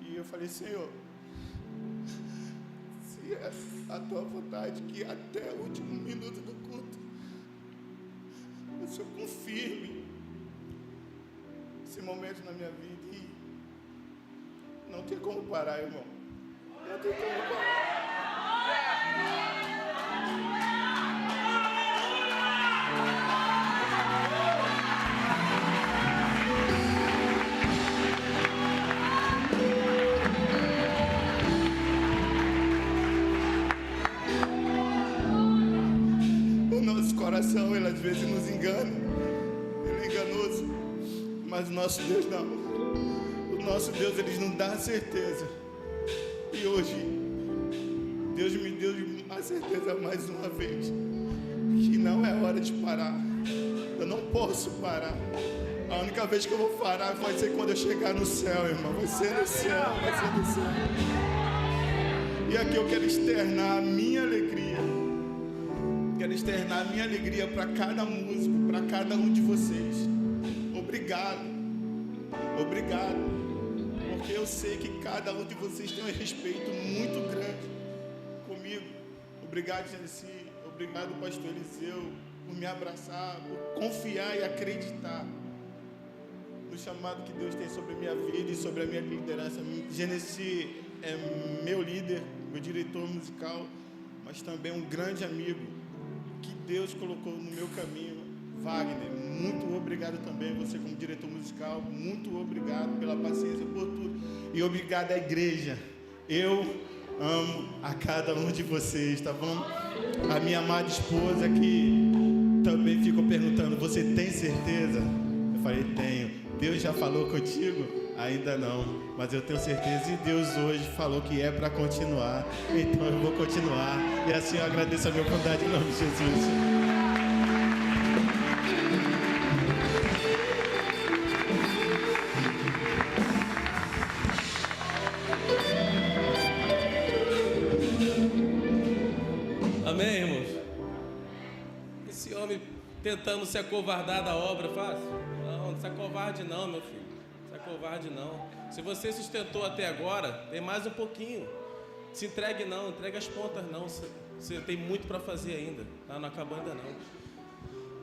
E eu falei, Senhor, se é a tua vontade que até o último minuto do culto o Senhor confirme esse momento na minha vida, e não tem como parar, irmão. Não tem como parar. O nosso coração, ele às vezes nos engana, ele é enganoso, mas o nosso Deus não. O nosso Deus, ele nos dá a certeza. E hoje, Deus me deu a certeza mais uma vez que não é hora de parar. Eu não posso parar. A única vez que eu vou parar vai ser quando eu chegar no céu, irmão. Vai ser no céu, vai ser no céu. E aqui eu quero externar a minha alegria. Quero externar a minha alegria para cada músico, para cada um de vocês. Obrigado. Obrigado. Porque eu sei que cada um de vocês tem um respeito muito grande comigo. Obrigado, Genesi. Obrigado, pastor Eliseu, por me abraçar, por confiar e acreditar no chamado que Deus tem sobre a minha vida e sobre a minha liderança. Genesi é meu líder, meu diretor musical, mas também um grande amigo que Deus colocou no meu caminho. Wagner, muito obrigado também, você como diretor musical, muito obrigado pela paciência, por tudo. E obrigado à igreja. Eu amo a cada um de vocês, tá bom? A minha amada esposa que também ficou perguntando, você tem certeza? Eu falei, tenho. Deus já falou contigo? Ainda não, mas eu tenho certeza, e Deus hoje falou que é para continuar, então eu vou continuar. E assim eu agradeço a minha oportunidade em nome de Jesus. Amém, irmãos? Esse homem tentando se acovardar da obra, fácil? Não se acovarde não, meu filho. Não se acovarde não. Se você sustentou até agora, tem mais um pouquinho. Se entregue não, entregue as pontas não. Você tem muito para fazer ainda. Tá? Não acabou ainda não.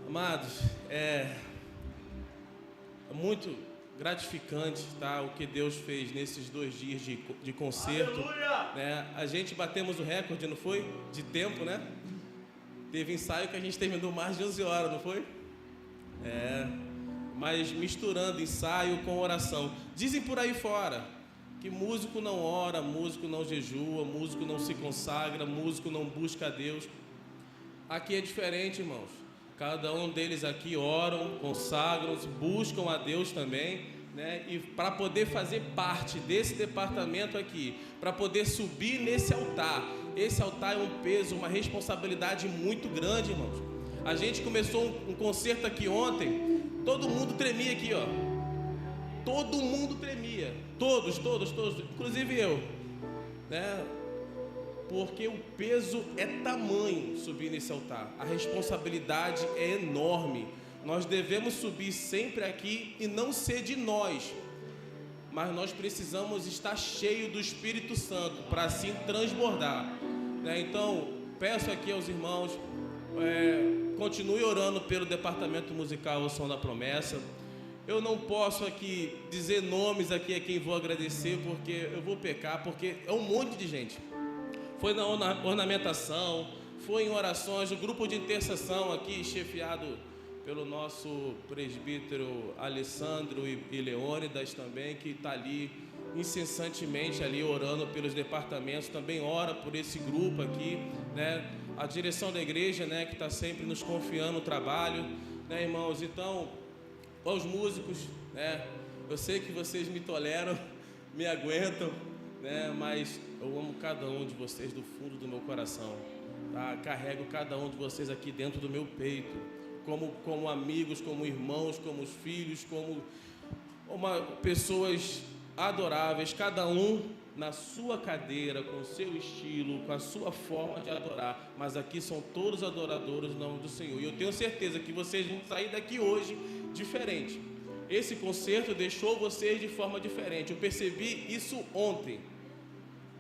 Amados, é muito gratificante, tá? O que Deus fez nesses 2 dias de concerto, né? A gente batemos o recorde, não foi? De tempo, né? Teve ensaio que a gente terminou mais de 11 horas, não foi? Mas misturando ensaio com oração. Dizem por aí fora que músico não ora, músico não jejua, músico não se consagra, músico não busca a Deus. Aqui é diferente, irmãos. Cada um deles aqui oram, consagram-se, buscam a Deus também, né? E para poder fazer parte desse departamento aqui, para poder subir nesse altar. Esse altar é um peso, uma responsabilidade muito grande, irmãos. A gente começou um concerto aqui ontem, todo mundo tremia aqui, ó. Todo mundo tremia, todos, inclusive eu, né? Porque o peso é tamanho subir nesse altar, a responsabilidade é enorme. Nós devemos subir sempre aqui e não ser de nós, mas nós precisamos estar cheio do Espírito Santo para assim transbordar, né? Então, peço aqui aos irmãos, Continue orando pelo departamento musical O Som da Promessa. Eu não posso aqui dizer nomes aqui a quem vou agradecer, porque eu vou pecar, porque é um monte de gente. Foi na ornamentação, foi em orações, o grupo de intercessão aqui, chefiado pelo nosso presbítero Alessandro e Leônidas também, que está ali incessantemente ali orando pelos departamentos, também ora por esse grupo aqui, né? A direção da igreja, né, que está sempre nos confiando o trabalho, né, irmãos? Então, aos músicos, né, eu sei que vocês me toleram, me aguentam, né, mas eu amo cada um de vocês do fundo do meu coração, tá? Carrego cada um de vocês aqui dentro do meu peito, como amigos, como irmãos, como filhos, como pessoas adoráveis, cada um na sua cadeira, com o seu estilo, com a sua forma de adorar, mas aqui são todos adoradores no nome do Senhor, e eu tenho certeza que vocês vão sair daqui hoje diferente. Esse concerto deixou vocês de forma diferente, eu percebi isso ontem,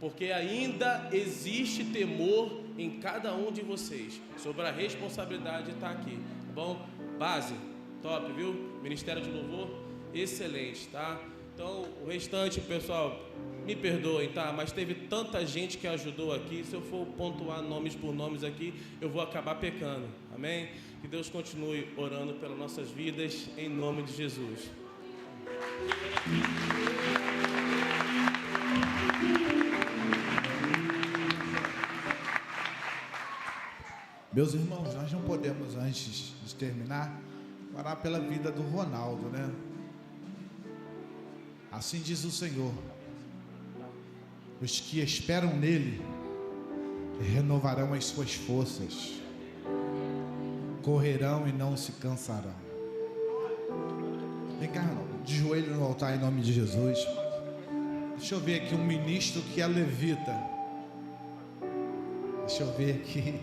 porque ainda existe temor em cada um de vocês, sobre a responsabilidade de estar aqui, tá bom? Base, top, viu? Ministério de Louvor, excelente, tá? Então, o restante, pessoal, me perdoem, tá? Mas teve tanta gente que ajudou aqui. Se eu for pontuar nomes por nomes aqui, eu vou acabar pecando. Amém? Que Deus continue orando pelas nossas vidas, em nome de Jesus. Meus irmãos, nós não podemos, antes de terminar, orar pela vida do Ronaldo, né? Assim diz o Senhor: os que esperam nele renovarão as suas forças, correrão e não se cansarão. Vem cá, de joelho no altar em nome de Jesus. Deixa eu ver aqui um ministro que é levita. Deixa eu ver aqui.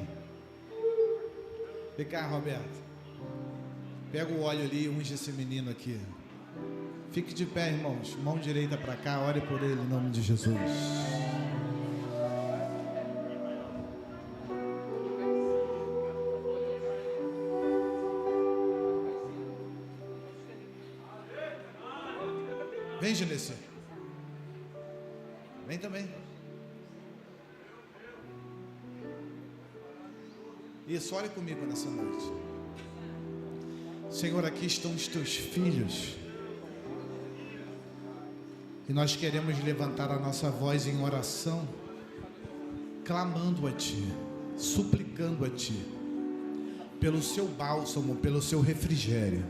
Vem cá, Roberto. Pega o óleo ali e unge esse menino aqui. Fique de pé, irmãos. Mão direita para cá, ore por ele em nome de Jesus. Vem, Genesi. Vem também. Isso, ore comigo nessa noite. Senhor, aqui estão os teus filhos. E nós queremos levantar a nossa voz em oração, clamando a Ti, suplicando a Ti, pelo Seu bálsamo, pelo Seu refrigério.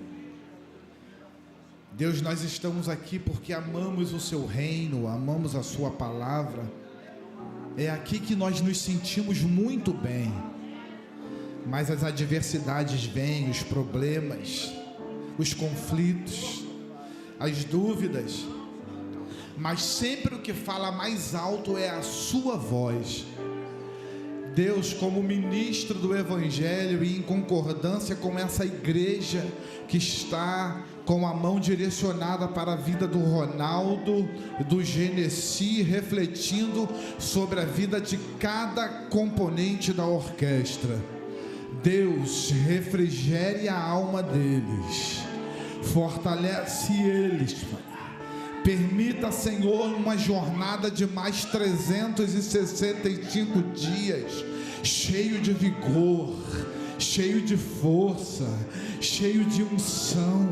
Deus, nós estamos aqui porque amamos o Seu reino, amamos a Sua palavra. É aqui que nós nos sentimos muito bem. Mas as adversidades vêm, os problemas, os conflitos, as dúvidas. Mas sempre o que fala mais alto é a sua voz. Deus, como ministro do Evangelho e em concordância com essa igreja que está com a mão direcionada para a vida do Ronaldo, do Genesi, refletindo sobre a vida de cada componente da orquestra. Deus, refrigere a alma deles, fortalece eles, permita, Senhor, uma jornada de mais 365 dias, cheio de vigor, cheio de força, cheio de unção,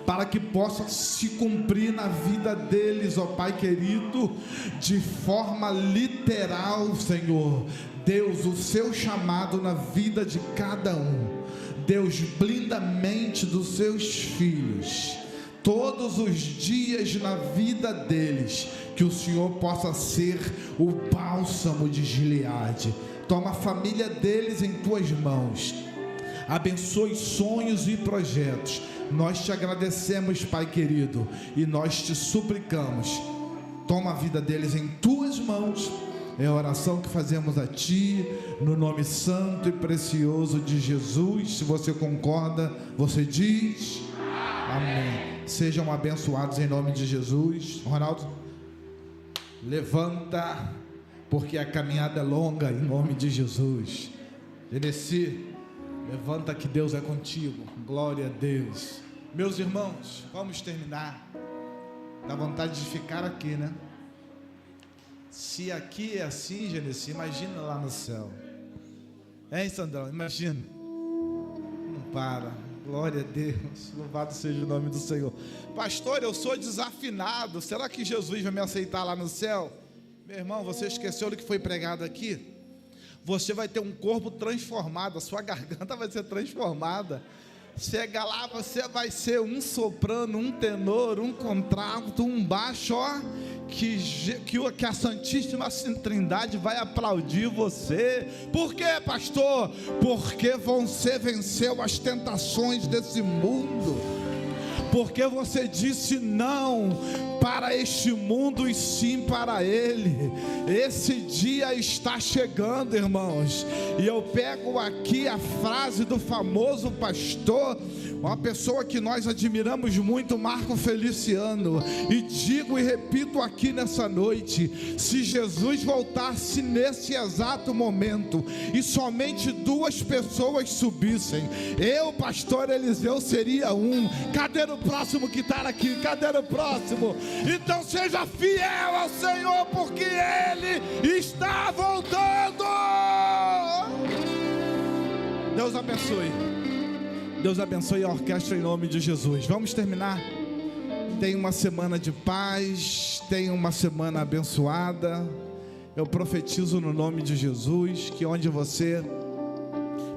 para que possa se cumprir na vida deles, ó Pai querido, de forma literal, Senhor. Deus, o seu chamado na vida de cada um. Deus, blinda a mente dos seus filhos todos os dias na vida deles, que o Senhor possa ser o bálsamo de Gileade. Toma a família deles em tuas mãos, abençoe sonhos e projetos. Nós te agradecemos, Pai querido, e nós te suplicamos, toma a vida deles em tuas mãos. É a oração que fazemos a Ti, no nome santo e precioso de Jesus. Se você concorda, você diz amém. Sejam abençoados em nome de Jesus. Ronaldo, levanta, porque a caminhada é longa, em nome de Jesus. Genesi, Levanta que Deus é contigo. Glória a Deus. Meus irmãos, vamos terminar. Dá vontade de ficar aqui, né? Se aqui é assim, Genesi, imagina lá no céu. Hein, Sandrão? Imagina. Não para. Glória a Deus. Louvado seja o nome do Senhor. Pastor, eu sou desafinado. Será que Jesus vai me aceitar lá no céu? Meu irmão, você esqueceu do que foi pregado aqui? Você vai ter um corpo transformado. A sua garganta vai ser transformada. Chega lá, você vai ser um soprano, um tenor, um contralto, um baixo, ó, que a Santíssima Trindade vai aplaudir você. Por quê, pastor? Porque você venceu as tentações desse mundo. Porque você disse não para este mundo e sim para Ele. Esse dia está chegando, irmãos. E eu pego aqui a frase do famoso pastor, uma pessoa que nós admiramos muito, Marco Feliciano, e digo e repito aqui nessa noite: se Jesus voltasse nesse exato momento e somente 2 pessoas subissem, eu, pastor Eliseu, seria um. Cadê o próximo que está aqui? Cadê o próximo? Então seja fiel ao Senhor, porque Ele está voltando. Deus abençoe. Deus abençoe a orquestra em nome de Jesus. Vamos terminar. Tenha uma semana de paz, tenha uma semana abençoada. Eu profetizo no nome de Jesus que onde você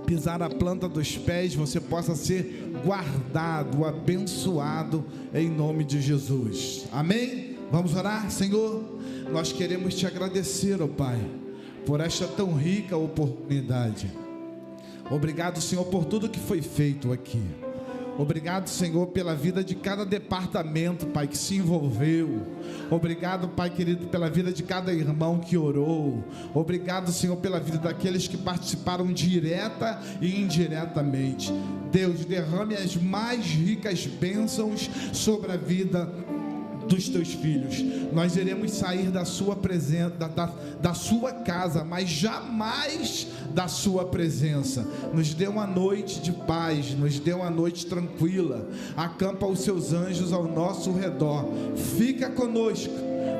pisar a planta dos pés, você possa ser guardado, abençoado em nome de Jesus. Amém? Vamos orar? Senhor, nós queremos te agradecer, ó Pai, por esta tão rica oportunidade. Obrigado, Senhor, por tudo que foi feito aqui. Obrigado, Senhor, pela vida de cada departamento, Pai, que se envolveu. Obrigado, Pai querido, pela vida de cada irmão que orou. Obrigado, Senhor, pela vida daqueles que participaram direta e indiretamente. Deus, derrame as mais ricas bênçãos sobre a vida dos teus filhos. Nós iremos sair da sua presença, da sua casa, mas jamais da sua presença. Nos dê uma noite de paz, nos dê uma noite tranquila. Acampa os seus anjos ao nosso redor. Fica conosco,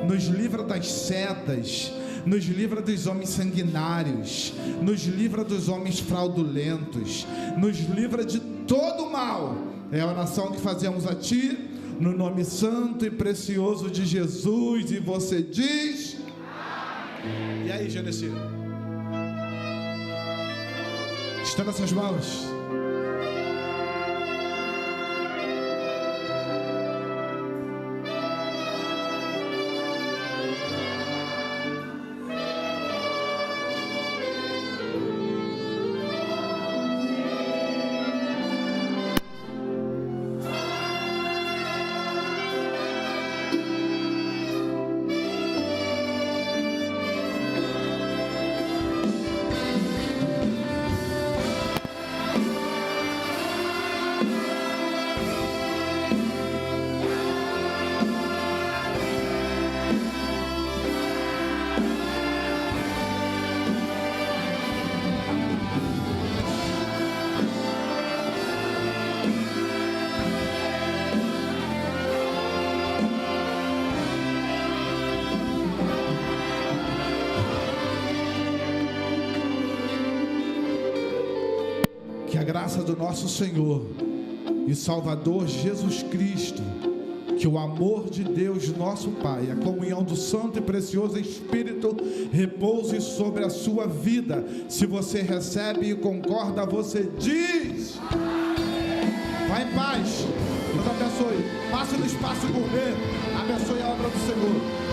nos livra das setas, nos livra dos homens sanguinários, nos livra dos homens fraudulentos, nos livra de todo mal. É a oração que fazemos a Ti, no nome santo e precioso de Jesus. E você diz amém. E aí, Genesi? Estenda essas mãos. Que a graça do nosso Senhor e Salvador Jesus Cristo, que o amor de Deus nosso Pai, a comunhão do Santo e Precioso Espírito repouse sobre a sua vida. Se você recebe e concorda, você diz: vai em paz. Deus abençoe. Passe no espaço gourmet. Abençoe a obra do Senhor.